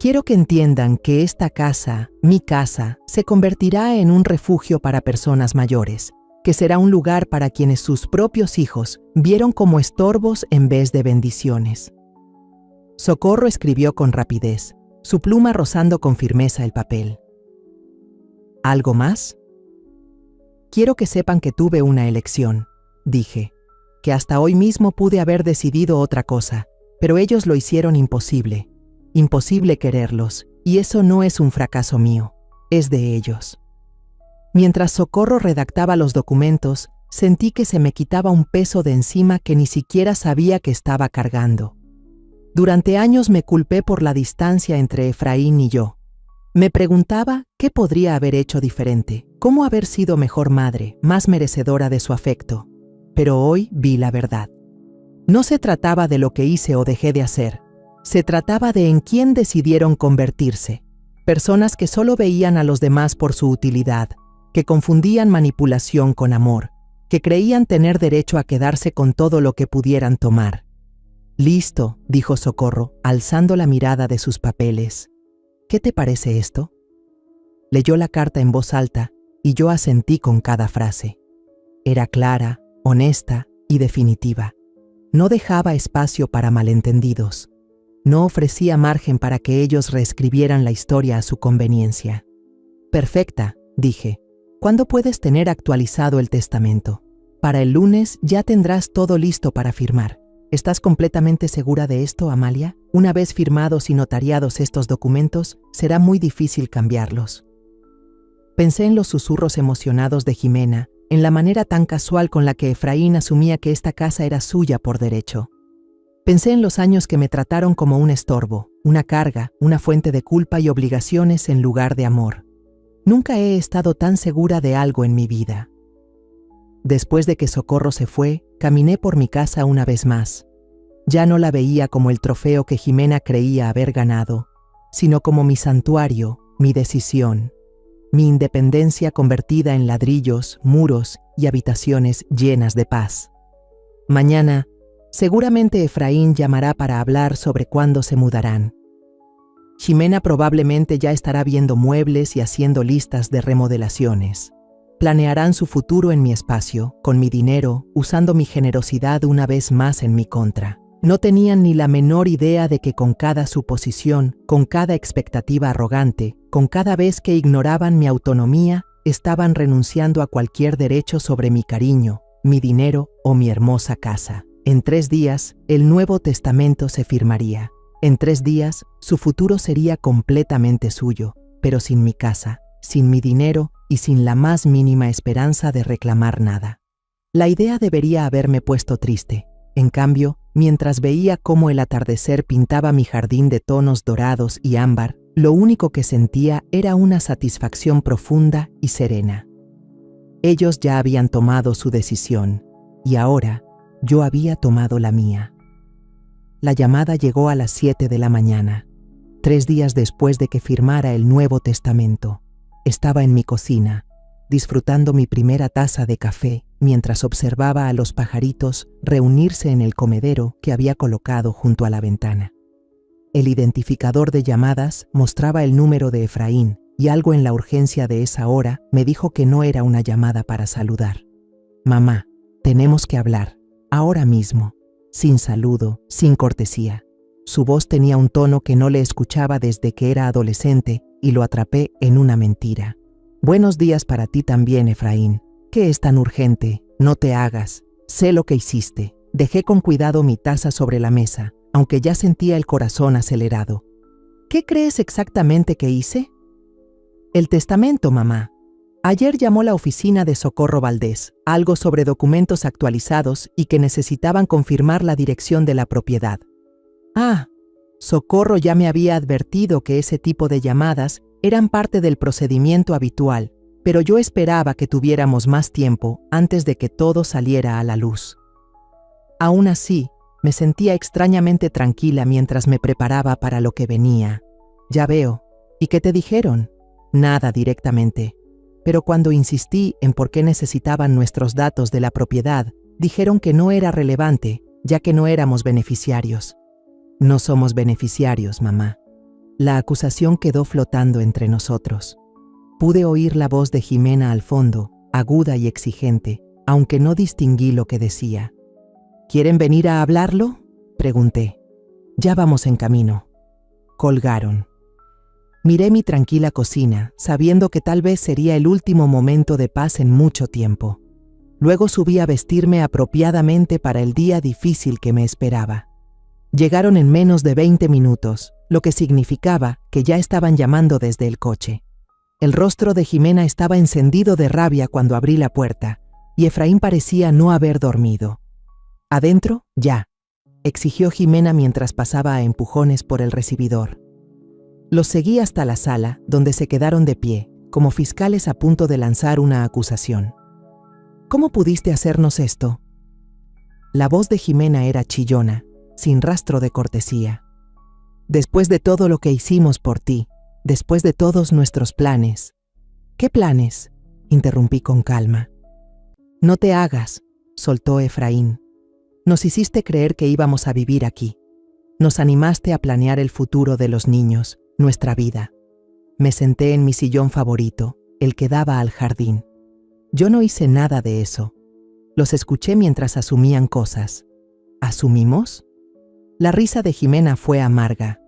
Quiero que entiendan que esta casa, mi casa, se convertirá en un refugio para personas mayores, que será un lugar para quienes sus propios hijos vieron como estorbos en vez de bendiciones. Socorro escribió con rapidez, su pluma rozando con firmeza el papel. ¿Algo más? Quiero que sepan que tuve una elección, dije, que hasta hoy mismo pude haber decidido otra cosa, pero ellos lo hicieron imposible. Imposible quererlos, y eso no es un fracaso mío, es de ellos. Mientras Socorro redactaba los documentos, sentí que se me quitaba un peso de encima que ni siquiera sabía que estaba cargando. Durante años me culpé por la distancia entre Efraín y yo. Me preguntaba qué podría haber hecho diferente, cómo haber sido mejor madre, más merecedora de su afecto. Pero hoy vi la verdad. No se trataba de lo que hice o dejé de hacer. Se trataba de en quién decidieron convertirse. Personas que solo veían a los demás por su utilidad, que confundían manipulación con amor, que creían tener derecho a quedarse con todo lo que pudieran tomar. «Listo», dijo Socorro, alzando la mirada de sus papeles. «¿Qué te parece esto?» Leyó la carta en voz alta y yo asentí con cada frase. Era clara, honesta y definitiva. No dejaba espacio para malentendidos. No ofrecía margen para que ellos reescribieran la historia a su conveniencia. «Perfecta», dije. «¿Cuándo puedes tener actualizado el testamento?» «Para el lunes ya tendrás todo listo para firmar». ¿Estás completamente segura de esto, Amalia? Una vez firmados y notariados estos documentos, será muy difícil cambiarlos. Pensé en los susurros emocionados de Jimena, en la manera tan casual con la que Efraín asumía que esta casa era suya por derecho. Pensé en los años que me trataron como un estorbo, una carga, una fuente de culpa y obligaciones en lugar de amor. Nunca he estado tan segura de algo en mi vida. Después de que Socorro se fue, caminé por mi casa una vez más. Ya no la veía como el trofeo que Jimena creía haber ganado, sino como mi santuario, mi decisión, mi independencia convertida en ladrillos, muros y habitaciones llenas de paz. Mañana, seguramente Efraín llamará para hablar sobre cuándo se mudarán. Jimena probablemente ya estará viendo muebles y haciendo listas de remodelaciones. Planearán su futuro en mi espacio, con mi dinero, usando mi generosidad una vez más en mi contra. No tenían ni la menor idea de que con cada suposición, con cada expectativa arrogante, con cada vez que ignoraban mi autonomía, estaban renunciando a cualquier derecho sobre mi cariño, mi dinero o mi hermosa casa. En 3 días, el Nuevo Testamento se firmaría. En 3 días, su futuro sería completamente suyo, pero sin mi casa, sin mi dinero y sin la más mínima esperanza de reclamar nada. La idea debería haberme puesto triste. En cambio, mientras veía cómo el atardecer pintaba mi jardín de tonos dorados y ámbar, lo único que sentía era una satisfacción profunda y serena. Ellos ya habían tomado su decisión, y ahora yo había tomado la mía. La llamada llegó a las 7 de la mañana, 3 días después de que firmara el Nuevo Testamento. Estaba en mi cocina, disfrutando mi primera taza de café, mientras observaba a los pajaritos reunirse en el comedero que había colocado junto a la ventana. El identificador de llamadas mostraba el número de Efraín, y algo en la urgencia de esa hora me dijo que no era una llamada para saludar. «Mamá, tenemos que hablar, ahora mismo», sin saludo, sin cortesía. Su voz tenía un tono que no le escuchaba desde que era adolescente y lo atrapé en una mentira. «Buenos días para ti también, Efraín. ¿Qué es tan urgente? No te hagas. Sé lo que hiciste». Dejé con cuidado mi taza sobre la mesa, aunque ya sentía el corazón acelerado. «¿Qué crees exactamente que hice?» «El testamento, mamá. Ayer llamó la oficina de Socorro Valdés, algo sobre documentos actualizados y que necesitaban confirmar la dirección de la propiedad». «Ah, Socorro ya me había advertido que ese tipo de llamadas eran parte del procedimiento habitual, pero yo esperaba que tuviéramos más tiempo antes de que todo saliera a la luz». Aún así, me sentía extrañamente tranquila mientras me preparaba para lo que venía. «Ya veo. ¿Y qué te dijeron?» «Nada directamente. Pero cuando insistí en por qué necesitaban nuestros datos de la propiedad, dijeron que no era relevante, ya que no éramos beneficiarios». «No somos beneficiarios, mamá». La acusación quedó flotando entre nosotros. Pude oír la voz de Jimena al fondo, aguda y exigente, aunque no distinguí lo que decía. «¿Quieren venir a hablarlo?», pregunté. «Ya vamos en camino». Colgaron. Miré mi tranquila cocina, sabiendo que tal vez sería el último momento de paz en mucho tiempo. Luego subí a vestirme apropiadamente para el día difícil que me esperaba. Llegaron en menos de 20 minutos, lo que significaba que ya estaban llamando desde el coche. El rostro de Jimena estaba encendido de rabia cuando abrí la puerta, y Efraín parecía no haber dormido. «¿Adentro? Ya», exigió Jimena mientras pasaba a empujones por el recibidor. Los seguí hasta la sala, donde se quedaron de pie, como fiscales a punto de lanzar una acusación. «¿Cómo pudiste hacernos esto?». La voz de Jimena era chillona, sin rastro de cortesía. «Después de todo lo que hicimos por ti, después de todos nuestros planes». «¿Qué planes?», interrumpí con calma. «No te hagas», soltó Efraín. «Nos hiciste creer que íbamos a vivir aquí. Nos animaste a planear el futuro de los niños, nuestra vida». Me senté en mi sillón favorito, el que daba al jardín. Yo no hice nada de eso. Los escuché mientras asumían cosas. ¿Asumimos? La risa de Jimena fue amarga.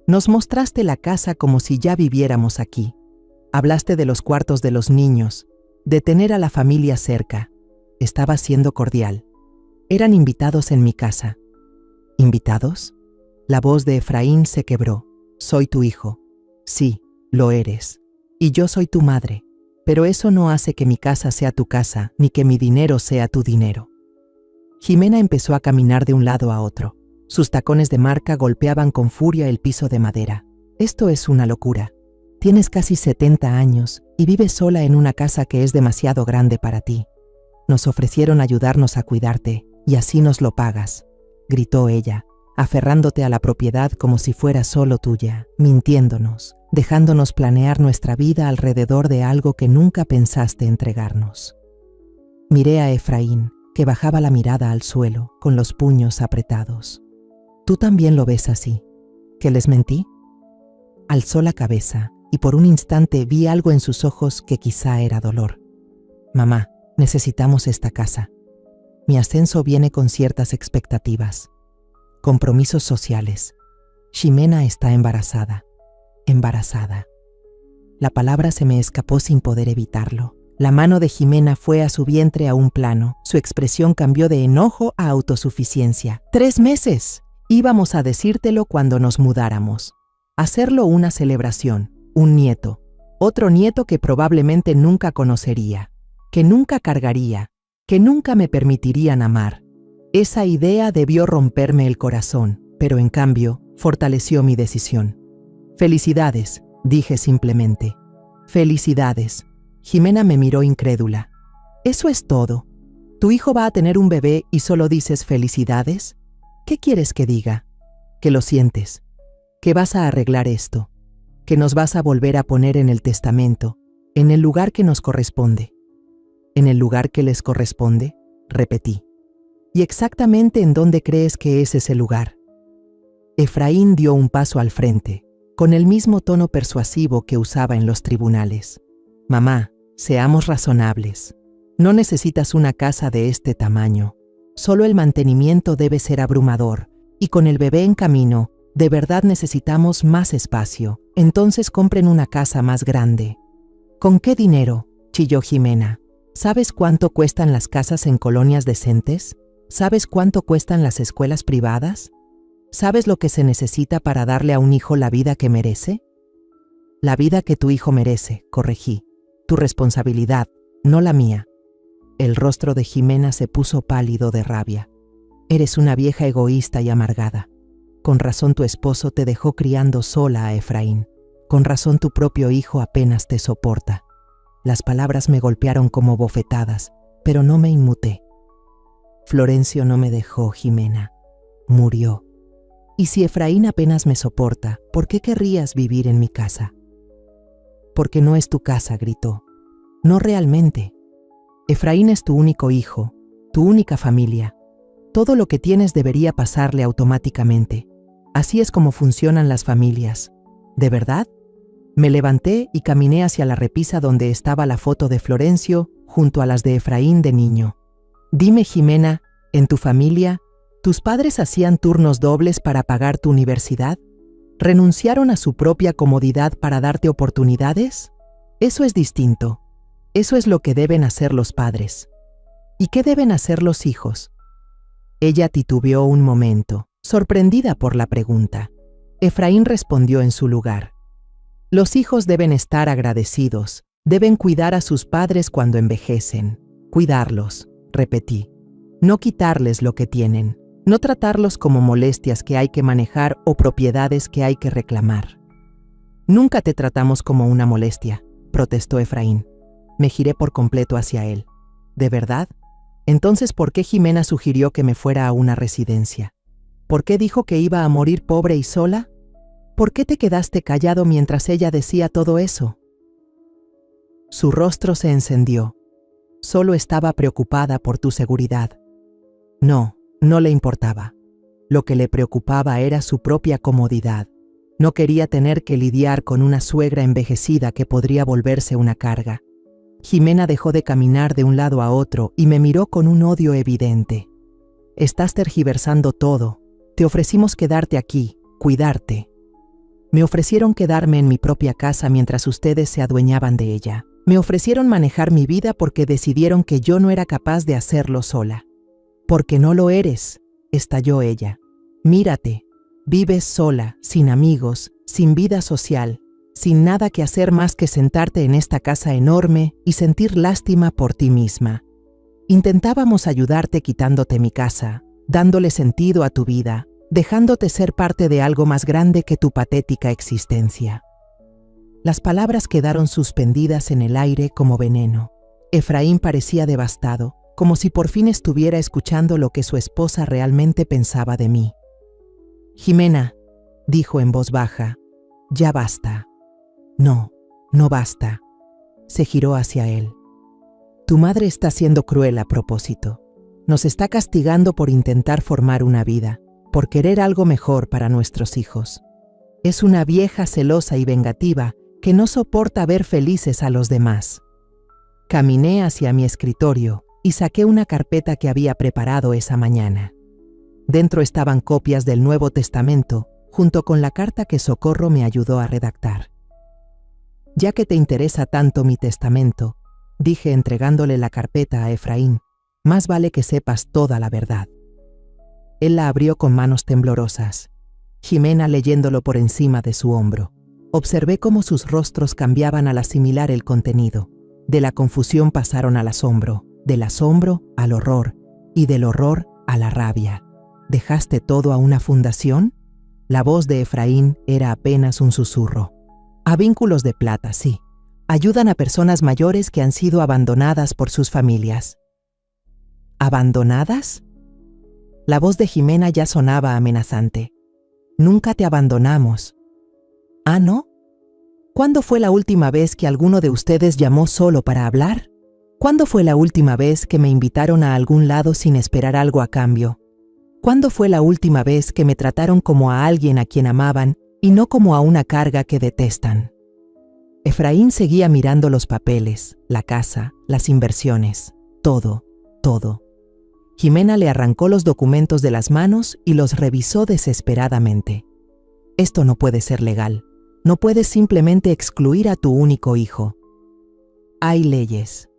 «Nos mostraste la casa como si ya viviéramos aquí. Hablaste de los cuartos de los niños, de tener a la familia cerca. Estaba siendo cordial. Eran invitados en mi casa». «¿Invitados?». La voz de Efraín se quebró. «Soy tu hijo». «Sí, lo eres. Y yo soy tu madre. Pero eso no hace que mi casa sea tu casa, ni que mi dinero sea tu dinero». Jimena empezó a caminar de un lado a otro. Sus tacones de marca golpeaban con furia el piso de madera. «Esto es una locura». Tienes casi 70 años y vives sola en una casa que es demasiado grande para ti. Nos ofrecieron ayudarnos a cuidarte y así nos lo pagas, gritó ella, aferrándote a la propiedad como si fuera solo tuya, mintiéndonos, dejándonos planear nuestra vida alrededor de algo que nunca pensaste entregarnos. Miré a Efraín, que bajaba la mirada al suelo, con los puños apretados. ¿Tú también lo ves así? ¿Que les mentí? Alzó la cabeza y por un instante vi algo en sus ojos que quizá era dolor. Mamá, necesitamos esta casa. Mi ascenso viene con ciertas expectativas. Compromisos sociales. Ximena está embarazada. Embarazada. La palabra se me escapó sin poder evitarlo. La mano de Ximena fue a su vientre a un plano. Su expresión cambió de enojo a autosuficiencia. 3 meses. Íbamos a decírtelo cuando nos mudáramos. Hacerlo una celebración. Un nieto. Otro nieto que probablemente nunca conocería. Que nunca cargaría. Que nunca me permitirían amar. Esa idea debió romperme el corazón, pero en cambio, fortaleció mi decisión. Felicidades, dije simplemente. Felicidades. Ximena me miró incrédula. ¿Eso es todo? ¿Tu hijo va a tener un bebé y solo dices felicidades? ¿Qué quieres que diga? Que lo sientes. Que vas a arreglar esto. Que nos vas a volver a poner en el testamento, en el lugar que nos corresponde. ¿En el lugar que les corresponde? Repetí. ¿Y exactamente en dónde crees que es ese lugar? Efraín dio un paso al frente, con el mismo tono persuasivo que usaba en los tribunales. Mamá, seamos razonables. No necesitas una casa de este tamaño. Solo el mantenimiento debe ser abrumador, y con el bebé en camino, de verdad necesitamos más espacio. Entonces compren una casa más grande. ¿Con qué dinero?, chilló Ximena. ¿Sabes cuánto cuestan las casas en colonias decentes? ¿Sabes cuánto cuestan las escuelas privadas? ¿Sabes lo que se necesita para darle a un hijo la vida que merece? La vida que tu hijo merece, corregí. Tu responsabilidad, no la mía. El rostro de Ximena se puso pálido de rabia. Eres una vieja egoísta y amargada. Con razón tu esposo te dejó criando sola a Efraín. Con razón tu propio hijo apenas te soporta. Las palabras me golpearon como bofetadas, pero no me inmuté. Florencio no me dejó, Ximena. Murió. Y si Efraín apenas me soporta, ¿por qué querrías vivir en mi casa? Porque no es tu casa, gritó. No realmente. Efraín es tu único hijo, tu única familia. Todo lo que tienes debería pasarle automáticamente. Así es como funcionan las familias. ¿De verdad? Me levanté y caminé hacia la repisa donde estaba la foto de Florencio junto a las de Efraín de niño. Dime, Ximena, ¿en tu familia, tus padres hacían turnos dobles para pagar tu universidad? ¿Renunciaron a su propia comodidad para darte oportunidades? Eso es distinto. Eso es lo que deben hacer los padres. ¿Y qué deben hacer los hijos? Ella titubeó un momento, sorprendida por la pregunta. Efraín respondió en su lugar. Los hijos deben estar agradecidos, deben cuidar a sus padres cuando envejecen. Cuidarlos, repetí. No quitarles lo que tienen, no tratarlos como molestias que hay que manejar o propiedades que hay que reclamar. Nunca te tratamos como una molestia, protestó Efraín. Me giré por completo hacia él. ¿De verdad? Entonces, ¿por qué Ximena sugirió que me fuera a una residencia? ¿Por qué dijo que iba a morir pobre y sola? ¿Por qué te quedaste callado mientras ella decía todo eso? Su rostro se encendió. Solo estaba preocupada por tu seguridad. No, no le importaba. Lo que le preocupaba era su propia comodidad. No quería tener que lidiar con una suegra envejecida que podría volverse una carga. Ximena dejó de caminar de un lado a otro y me miró con un odio evidente. Estás tergiversando todo. Te ofrecimos quedarte aquí, cuidarte. Me ofrecieron quedarme en mi propia casa mientras ustedes se adueñaban de ella. Me ofrecieron manejar mi vida porque decidieron que yo no era capaz de hacerlo sola. Porque no lo eres, estalló ella. Mírate, vives sola, sin amigos, sin vida social, sin nada que hacer más que sentarte en esta casa enorme y sentir lástima por ti misma. Intentábamos ayudarte quitándote mi casa, dándole sentido a tu vida, dejándote ser parte de algo más grande que tu patética existencia. Las palabras quedaron suspendidas en el aire como veneno. Efraín parecía devastado, como si por fin estuviera escuchando lo que su esposa realmente pensaba de mí. «Jimena», dijo en voz baja, «ya basta». «No, no basta». Se giró hacia él. «Tu madre está siendo cruel a propósito. Nos está castigando por intentar formar una vida, por querer algo mejor para nuestros hijos. Es una vieja celosa y vengativa que no soporta ver felices a los demás». Caminé hacia mi escritorio y saqué una carpeta que había preparado esa mañana. Dentro estaban copias del Nuevo Testamento, junto con la carta que Socorro me ayudó a redactar. «Ya que te interesa tanto mi testamento», dije entregándole la carpeta a Efraín, «más vale que sepas toda la verdad». Él la abrió con manos temblorosas, Jimena leyéndolo por encima de su hombro. Observé cómo sus rostros cambiaban al asimilar el contenido. De la confusión pasaron al asombro, del asombro al horror y del horror a la rabia. «¿Dejaste todo a una fundación?». La voz de Efraín era apenas un susurro. «A vínculos de plata, sí. Ayudan a personas mayores que han sido abandonadas por sus familias». ¿Abandonadas? La voz de Jimena ya sonaba amenazante. «Nunca te abandonamos». «¿Ah, no? ¿Cuándo fue la última vez que alguno de ustedes llamó solo para hablar? ¿Cuándo fue la última vez que me invitaron a algún lado sin esperar algo a cambio? ¿Cuándo fue la última vez que me trataron como a alguien a quien amaban y no como a una carga que detestan?» Efraín seguía mirando los papeles, la casa, las inversiones, todo, todo. Jimena le arrancó los documentos de las manos y los revisó desesperadamente. «Esto no puede ser legal. No puedes simplemente excluir a tu único hijo. Hay leyes.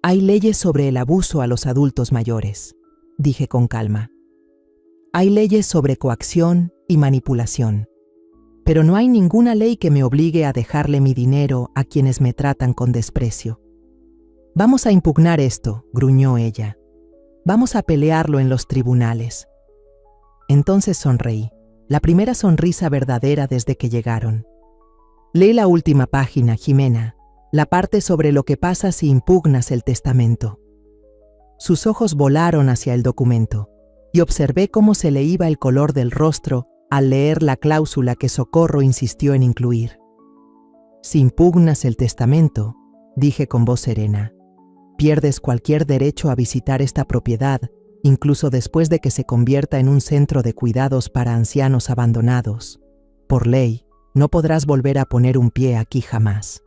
Hay leyes sobre el abuso a los adultos mayores», dije con calma. «Hay leyes sobre coacción y manipulación. Pero no hay ninguna ley que me obligue a dejarle mi dinero a quienes me tratan con desprecio». «Vamos a impugnar esto», gruñó ella. «Vamos a pelearlo en los tribunales». Entonces sonreí, la primera sonrisa verdadera desde que llegaron. «Lee la última página, Jimena, la parte sobre lo que pasa si impugnas el testamento». Sus ojos volaron hacia el documento y observé cómo se le iba el color del rostro al leer la cláusula que Socorro insistió en incluir. «Si impugnas el testamento», dije con voz serena, «pierdes cualquier derecho a visitar esta propiedad, incluso después de que se convierta en un centro de cuidados para ancianos abandonados. Por ley, no podrás volver a poner un pie aquí jamás».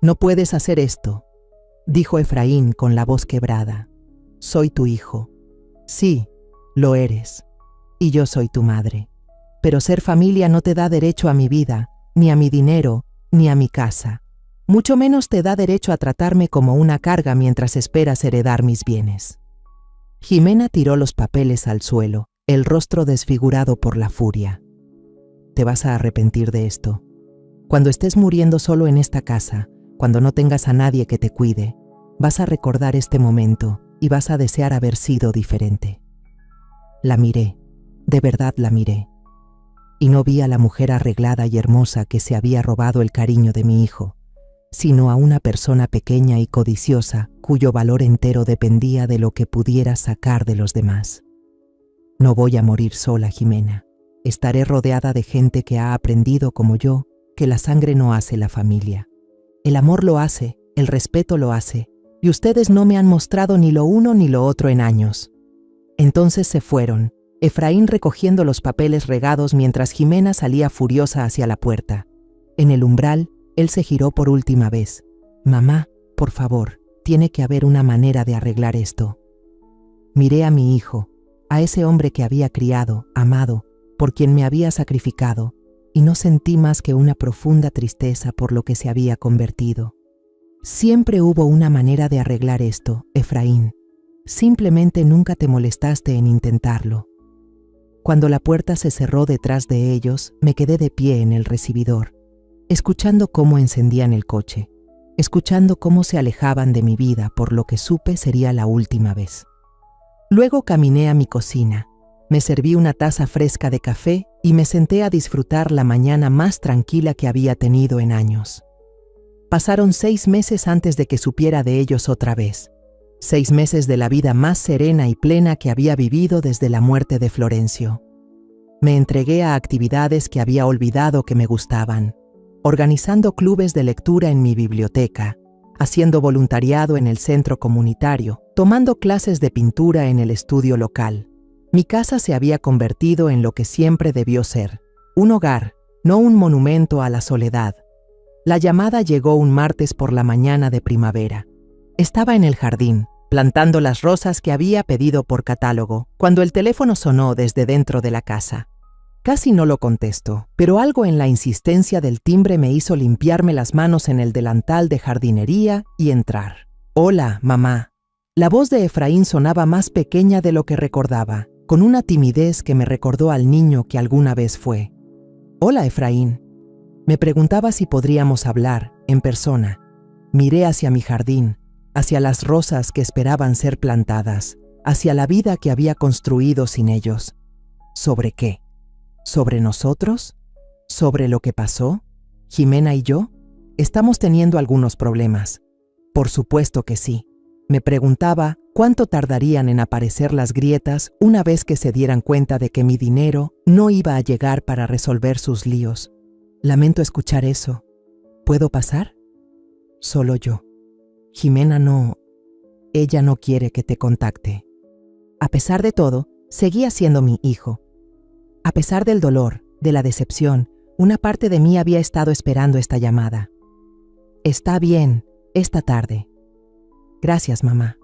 «No puedes hacer esto», dijo Efraín con la voz quebrada. «Soy tu hijo. Sí, lo eres. Y yo soy tu madre. Pero ser familia no te da derecho a mi vida, ni a mi dinero, ni a mi casa. Mucho menos te da derecho a tratarme como una carga mientras esperas heredar mis bienes». Jimena tiró los papeles al suelo, el rostro desfigurado por la furia. «Te vas a arrepentir de esto. Cuando estés muriendo solo en esta casa, cuando no tengas a nadie que te cuide, vas a recordar este momento y vas a desear haber sido diferente». La miré, de verdad la miré. Y no vi a la mujer arreglada y hermosa que se había robado el cariño de mi hijo, sino a una persona pequeña y codiciosa cuyo valor entero dependía de lo que pudiera sacar de los demás. «No voy a morir sola, Jimena. Estaré rodeada de gente que ha aprendido, como yo, que la sangre no hace la familia. El amor lo hace, el respeto lo hace, y ustedes no me han mostrado ni lo uno ni lo otro en años». Entonces se fueron, Efraín recogiendo los papeles regados mientras Jimena salía furiosa hacia la puerta. En el umbral, él se giró por última vez. «Mamá, por favor, tiene que haber una manera de arreglar esto». Miré a mi hijo, a ese hombre que había criado, amado, por quien me había sacrificado, y no sentí más que una profunda tristeza por lo que se había convertido. Siempre hubo una manera de arreglar esto, Efraín. Simplemente nunca te molestaste en intentarlo. Cuando la puerta se cerró detrás de ellos, me quedé de pie en el recibidor, escuchando cómo encendían el coche, escuchando cómo se alejaban de mi vida por lo que supe sería la última vez. Luego caminé a mi cocina, Me serví una taza fresca de café y me senté a disfrutar la mañana más tranquila que había tenido en años. Pasaron 6 meses antes de que supiera de ellos otra vez. 6 meses de la vida más serena y plena que había vivido desde la muerte de Florencio. Me entregué a actividades que había olvidado que me gustaban, organizando clubes de lectura en mi biblioteca, haciendo voluntariado en el centro comunitario, tomando clases de pintura en el estudio local. Mi casa se había convertido en lo que siempre debió ser, un hogar, no un monumento a la soledad. La llamada llegó un martes por la mañana de primavera. Estaba en el jardín, plantando las rosas que había pedido por catálogo, cuando el teléfono sonó desde dentro de la casa. Casi no lo contesto, pero algo en la insistencia del timbre me hizo limpiarme las manos en el delantal de jardinería y entrar. «Hola, mamá». La voz de Efraín sonaba más pequeña de lo que recordaba, con una timidez que me recordó al niño que alguna vez fue. «Hola, Efraín». Me preguntaba si podríamos hablar, en persona. Miré hacia mi jardín, hacia las rosas que esperaban ser plantadas, hacia la vida que había construido sin ellos. ¿Sobre qué? ¿Sobre nosotros? ¿Sobre lo que pasó? ¿Jimena y yo? Estamos teniendo algunos problemas. Por supuesto que sí. Me preguntaba cuánto tardarían en aparecer las grietas una vez que se dieran cuenta de que mi dinero no iba a llegar para resolver sus líos. Lamento escuchar eso. ¿Puedo pasar? Solo yo. Jimena no. Ella no quiere que te contacte. A pesar de todo, seguía siendo mi hijo. A pesar del dolor, de la decepción, una parte de mí había estado esperando esta llamada. Está bien, esta tarde. Gracias, mamá.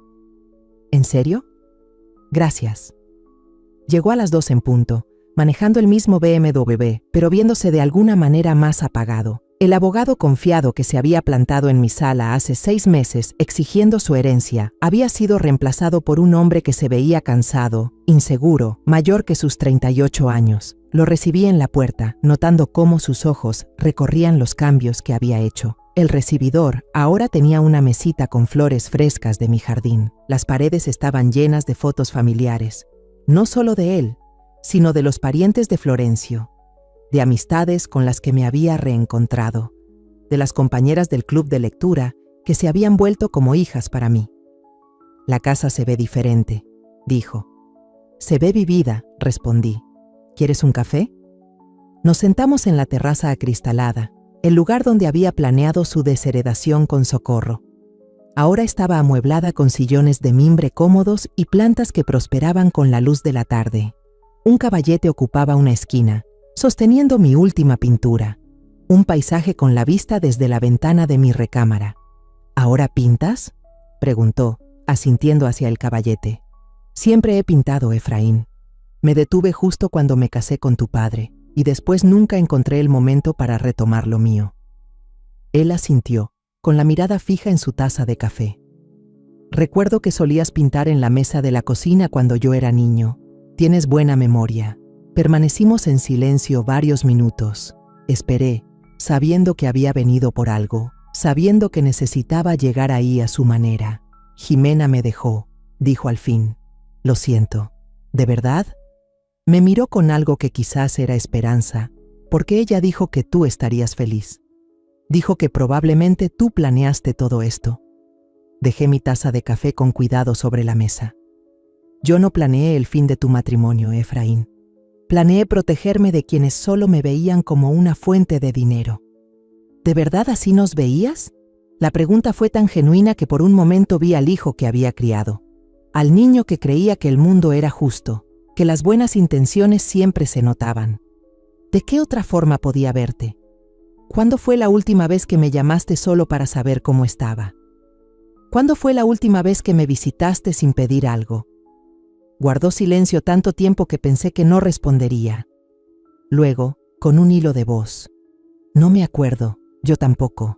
¿En serio? Gracias. Llegó a las 2 en punto, manejando el mismo BMW, pero viéndose de alguna manera más apagado. El abogado confiado que se había plantado en mi sala hace 6 meses exigiendo su herencia había sido reemplazado por un hombre que se veía cansado, inseguro, mayor que sus 38 años. Lo recibí en la puerta, notando cómo sus ojos recorrían los cambios que había hecho. El recibidor ahora tenía una mesita con flores frescas de mi jardín. Las paredes estaban llenas de fotos familiares, no solo de él, sino de los parientes de Florencio, de amistades con las que me había reencontrado, de las compañeras del club de lectura que se habían vuelto como hijas para mí. «La casa se ve diferente», dijo. «Se ve vivida», respondí. «¿Quieres un café?» Nos sentamos en la terraza acristalada, el lugar donde había planeado su desheredación con Socorro. Ahora estaba amueblada con sillones de mimbre cómodos y plantas que prosperaban con la luz de la tarde. Un caballete ocupaba una esquina, sosteniendo mi última pintura, un paisaje con la vista desde la ventana de mi recámara. «¿Ahora pintas?», preguntó, asintiendo hacia el caballete. «Siempre he pintado, Efraín. Me detuve justo cuando me casé con tu padre, y después nunca encontré el momento para retomar lo mío». Él asintió, con la mirada fija en su taza de café. «Recuerdo que solías pintar en la mesa de la cocina cuando yo era niño. Tienes buena memoria». Permanecimos en silencio varios minutos. Esperé, sabiendo que había venido por algo, sabiendo que necesitaba llegar ahí a su manera. «Jimena me dejó», dijo al fin. «Lo siento». «¿De verdad?» Me miró con algo que quizás era esperanza, porque ella dijo que tú estarías feliz. Dijo que probablemente tú planeaste todo esto. Dejé mi taza de café con cuidado sobre la mesa. «Yo no planeé el fin de tu matrimonio, Efraín. Planeé protegerme de quienes solo me veían como una fuente de dinero». «¿De verdad así nos veías?». La pregunta fue tan genuina que por un momento vi al hijo que había criado, al niño que creía que el mundo era justo, que las buenas intenciones siempre se notaban. ¿De qué otra forma podía verte? ¿Cuándo fue la última vez que me llamaste solo para saber cómo estaba? ¿Cuándo fue la última vez que me visitaste sin pedir algo? Guardó silencio tanto tiempo que pensé que no respondería. Luego, con un hilo de voz: «No me acuerdo, yo tampoco.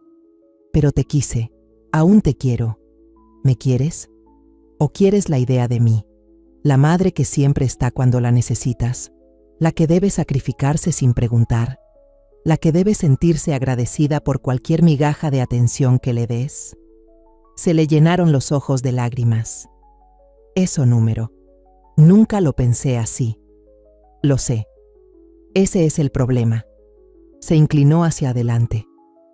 Pero te quise, aún te quiero. ¿Me quieres? ¿O quieres la idea de mí? La madre que siempre está cuando la necesitas, la que debe sacrificarse sin preguntar, la que debe sentirse agradecida por cualquier migaja de atención que le des». Se le llenaron los ojos de lágrimas. «Eso, número. Nunca lo pensé así. Lo sé. Ese es el problema. Se inclinó hacia adelante.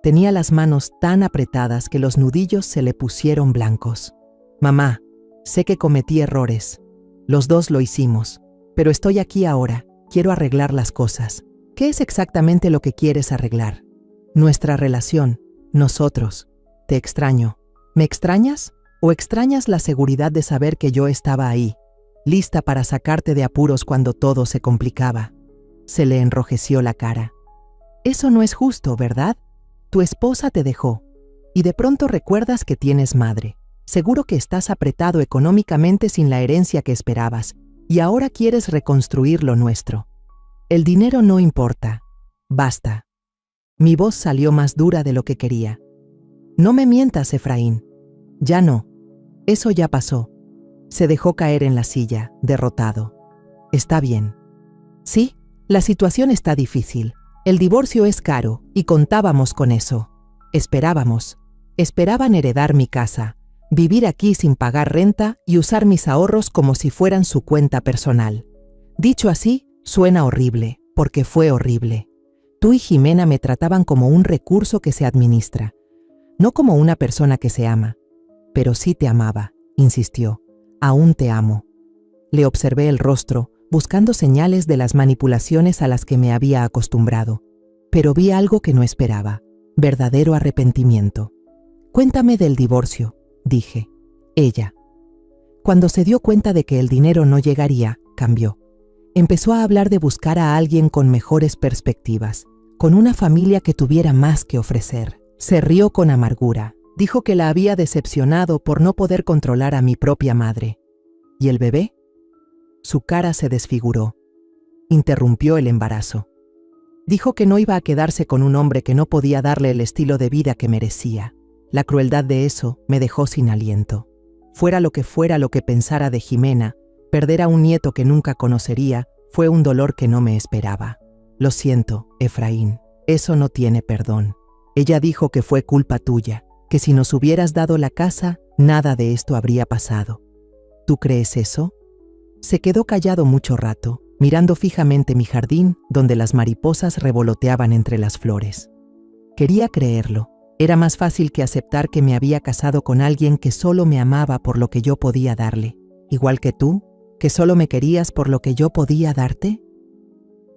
Tenía las manos tan apretadas que los nudillos se le pusieron blancos. Mamá, sé que cometí errores. Los dos lo hicimos. Pero estoy aquí ahora. Quiero arreglar las cosas. ¿Qué es exactamente lo que quieres arreglar? Nuestra relación. Nosotros. Te extraño. ¿Me extrañas? ¿O extrañas la seguridad de saber que yo estaba ahí, lista para sacarte de apuros cuando todo se complicaba? Se le enrojeció la cara. Eso no es justo, ¿verdad? Tu esposa te dejó. Y de pronto recuerdas que tienes madre. Seguro que estás apretado económicamente sin la herencia que esperabas. Y ahora quieres reconstruir lo nuestro. El dinero no importa. Basta. Mi voz salió más dura de lo que quería. No me mientas, Efraín. Ya no. Eso ya pasó. Se dejó caer en la silla, derrotado. Está bien. Sí, la situación está difícil. El divorcio es caro y contábamos con eso. Esperaban heredar mi casa, vivir aquí sin pagar renta y usar mis ahorros como si fueran su cuenta personal. Dicho así, suena horrible, porque fue horrible. Tú y Jimena me trataban como un recurso que se administra, no como una persona que se ama. Pero sí te amaba, insistió. Aún te amo. Le observé el rostro, buscando señales de las manipulaciones a las que me había acostumbrado. Pero vi algo que no esperaba, verdadero arrepentimiento. Cuéntame del divorcio, dije. Ella. Cuando se dio cuenta de que el dinero no llegaría, cambió. Empezó a hablar de buscar a alguien con mejores perspectivas, con una familia que tuviera más que ofrecer. Se rió con amargura. Dijo que la había decepcionado por no poder controlar a mi propia madre. ¿Y el bebé? Su cara se desfiguró. Interrumpió el embarazo. Dijo que no iba a quedarse con un hombre que no podía darle el estilo de vida que merecía. La crueldad de eso me dejó sin aliento. Fuera lo que pensara de Jimena, perder a un nieto que nunca conocería fue un dolor que no me esperaba. Lo siento, Efraín, eso no tiene perdón. Ella dijo que fue culpa tuya, que si nos hubieras dado la casa, nada de esto habría pasado. ¿Tú crees eso? Se quedó callado mucho rato, mirando fijamente mi jardín, donde las mariposas revoloteaban entre las flores. Quería creerlo. Era más fácil que aceptar que me había casado con alguien que solo me amaba por lo que yo podía darle. Igual que tú, que solo me querías por lo que yo podía darte.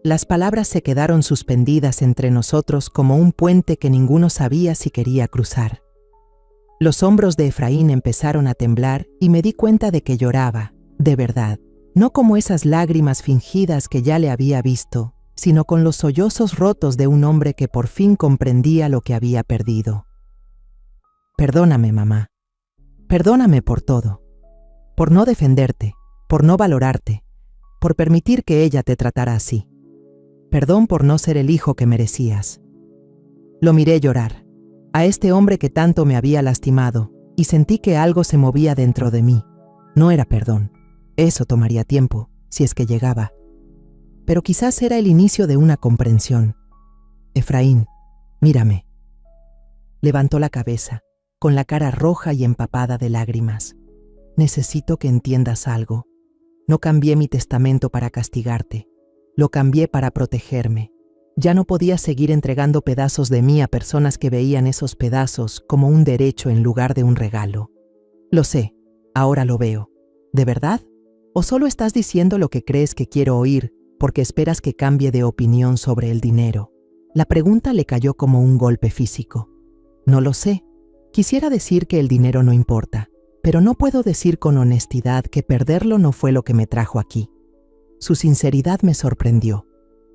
Las palabras se quedaron suspendidas entre nosotros como un puente que ninguno sabía si quería cruzar. Los hombros de Efraín empezaron a temblar y me di cuenta de que lloraba, de verdad, no como esas lágrimas fingidas que ya le había visto, sino con los sollozos rotos de un hombre que por fin comprendía lo que había perdido. Perdóname, mamá. Perdóname por todo. Por no defenderte, por no valorarte, por permitir que ella te tratara así. Perdón por no ser el hijo que merecías. Lo miré llorar. A este hombre que tanto me había lastimado, y sentí que algo se movía dentro de mí. No era perdón. Eso tomaría tiempo, si es que llegaba. Pero quizás era el inicio de una comprensión. Efraín, mírame. Levantó la cabeza, con la cara roja y empapada de lágrimas. Necesito que entiendas algo. No cambié mi testamento para castigarte. Lo cambié para protegerme. Ya no podía seguir entregando pedazos de mí a personas que veían esos pedazos como un derecho en lugar de un regalo. Lo sé, ahora lo veo. ¿De verdad? ¿O solo estás diciendo lo que crees que quiero oír porque esperas que cambie de opinión sobre el dinero? La pregunta le cayó como un golpe físico. No lo sé. Quisiera decir que el dinero no importa, pero no puedo decir con honestidad que perderlo no fue lo que me trajo aquí. Su sinceridad me sorprendió.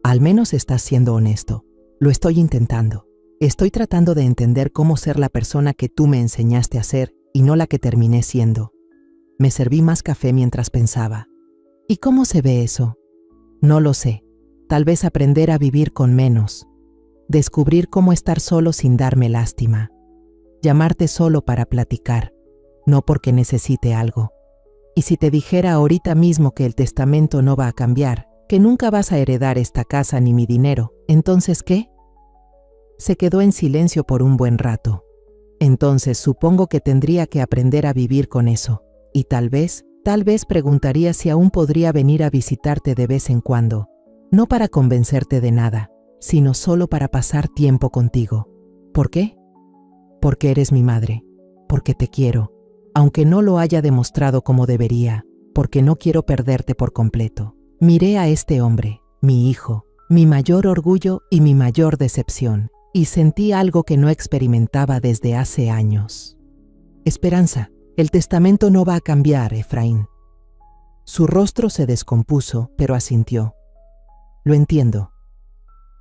Al menos estás siendo honesto. Lo estoy intentando. Estoy tratando de entender cómo ser la persona que tú me enseñaste a ser y no la que terminé siendo. Me serví más café mientras pensaba. ¿Y cómo se ve eso? No lo sé. Tal vez aprender a vivir con menos. Descubrir cómo estar solo sin darme lástima. Llamarte solo para platicar, no porque necesite algo. Y si te dijera ahorita mismo que el testamento no va a cambiar, que nunca vas a heredar esta casa ni mi dinero, ¿entonces qué? Se quedó en silencio por un buen rato. Entonces supongo que tendría que aprender a vivir con eso. Y tal vez preguntaría si aún podría venir a visitarte de vez en cuando. no para convencerte de nada, sino solo para pasar tiempo contigo. ¿Por qué? Porque eres mi madre, porque te quiero, aunque no lo haya demostrado como debería, porque no quiero perderte por completo. Miré a este hombre, mi hijo, mi mayor orgullo y mi mayor decepción, y sentí algo que no experimentaba desde hace años. Esperanza, el testamento no va a cambiar, Efraín. Su rostro se descompuso, pero asintió. Lo entiendo.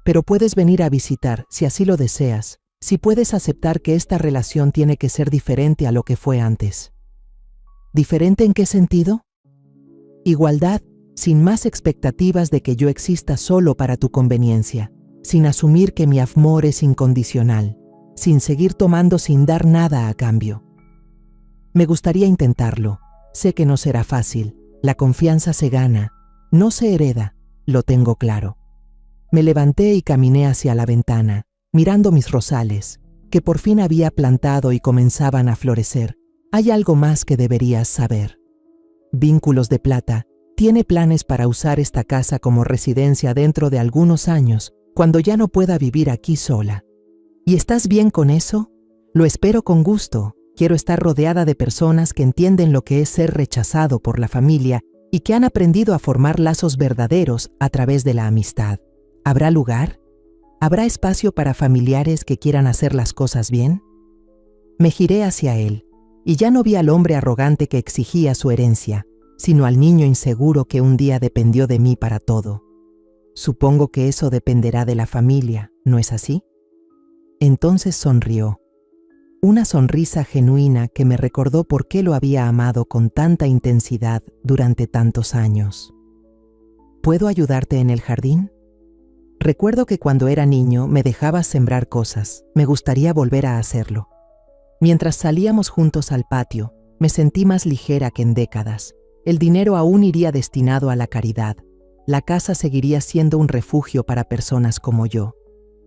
Pero puedes venir a visitar, si así lo deseas, si puedes aceptar que esta relación tiene que ser diferente a lo que fue antes. ¿Diferente en qué sentido? Igualdad, sin más expectativas de que yo exista solo para tu conveniencia, sin asumir que mi amor es incondicional, sin seguir tomando sin dar nada a cambio. Me gustaría intentarlo. Sé que no será fácil. La confianza se gana, no se hereda, lo tengo claro. Me levanté y caminé hacia la ventana, mirando mis rosales, que por fin había plantado y comenzaban a florecer. Hay algo más que deberías saber. Vínculos de Plata tiene planes para usar esta casa como residencia dentro de algunos años, cuando ya no pueda vivir aquí sola. ¿Y estás bien con eso? Lo espero con gusto. Quiero estar rodeada de personas que entienden lo que es ser rechazado por la familia y que han aprendido a formar lazos verdaderos a través de la amistad. ¿Habrá lugar? ¿Habrá espacio para familiares que quieran hacer las cosas bien? Me giré hacia él, y ya no vi al hombre arrogante que exigía su herencia, sino al niño inseguro que un día dependió de mí para todo. Supongo que eso dependerá de la familia, ¿no es así? Entonces sonrió. Una sonrisa genuina que me recordó por qué lo había amado con tanta intensidad durante tantos años. ¿Puedo ayudarte en el jardín? Recuerdo que cuando era niño me dejabas sembrar cosas. Me gustaría volver a hacerlo. Mientras salíamos juntos al patio, me sentí más ligera que en décadas. El dinero aún iría destinado a la caridad. La casa seguiría siendo un refugio para personas como yo.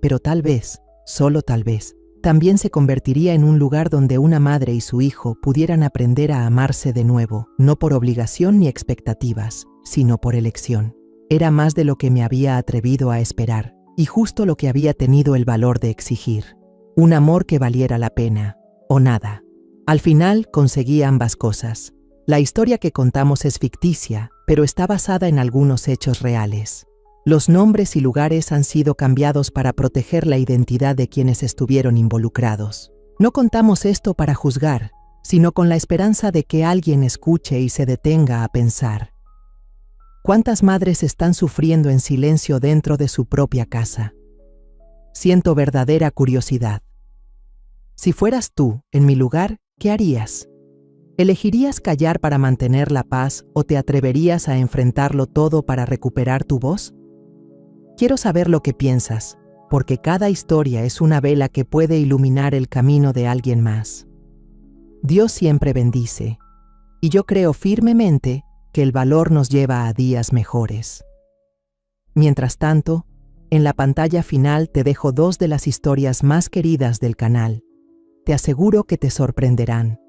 Pero tal vez, solo tal vez, también se convertiría en un lugar donde una madre y su hijo pudieran aprender a amarse de nuevo, no por obligación ni expectativas, sino por elección. Era más de lo que me había atrevido a esperar, y justo lo que había tenido el valor de exigir. Un amor que valiera la pena, o nada. Al final conseguí ambas cosas. La historia que contamos es ficticia, pero está basada en algunos hechos reales. Los nombres y lugares han sido cambiados para proteger la identidad de quienes estuvieron involucrados. No contamos esto para juzgar, sino con la esperanza de que alguien escuche y se detenga a pensar. ¿Cuántas madres están sufriendo en silencio dentro de su propia casa? Siento verdadera curiosidad. Si fueras tú, en mi lugar, ¿qué harías? ¿Elegirías callar para mantener la paz o te atreverías a enfrentarlo todo para recuperar tu voz? Quiero saber lo que piensas, porque cada historia es una vela que puede iluminar el camino de alguien más. Dios siempre bendice, y yo creo firmemente que el valor nos lleva a días mejores. Mientras tanto, en la pantalla final te dejo 2 de las historias más queridas del canal. Te aseguro que te sorprenderán.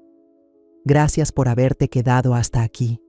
Gracias por haberte quedado hasta aquí.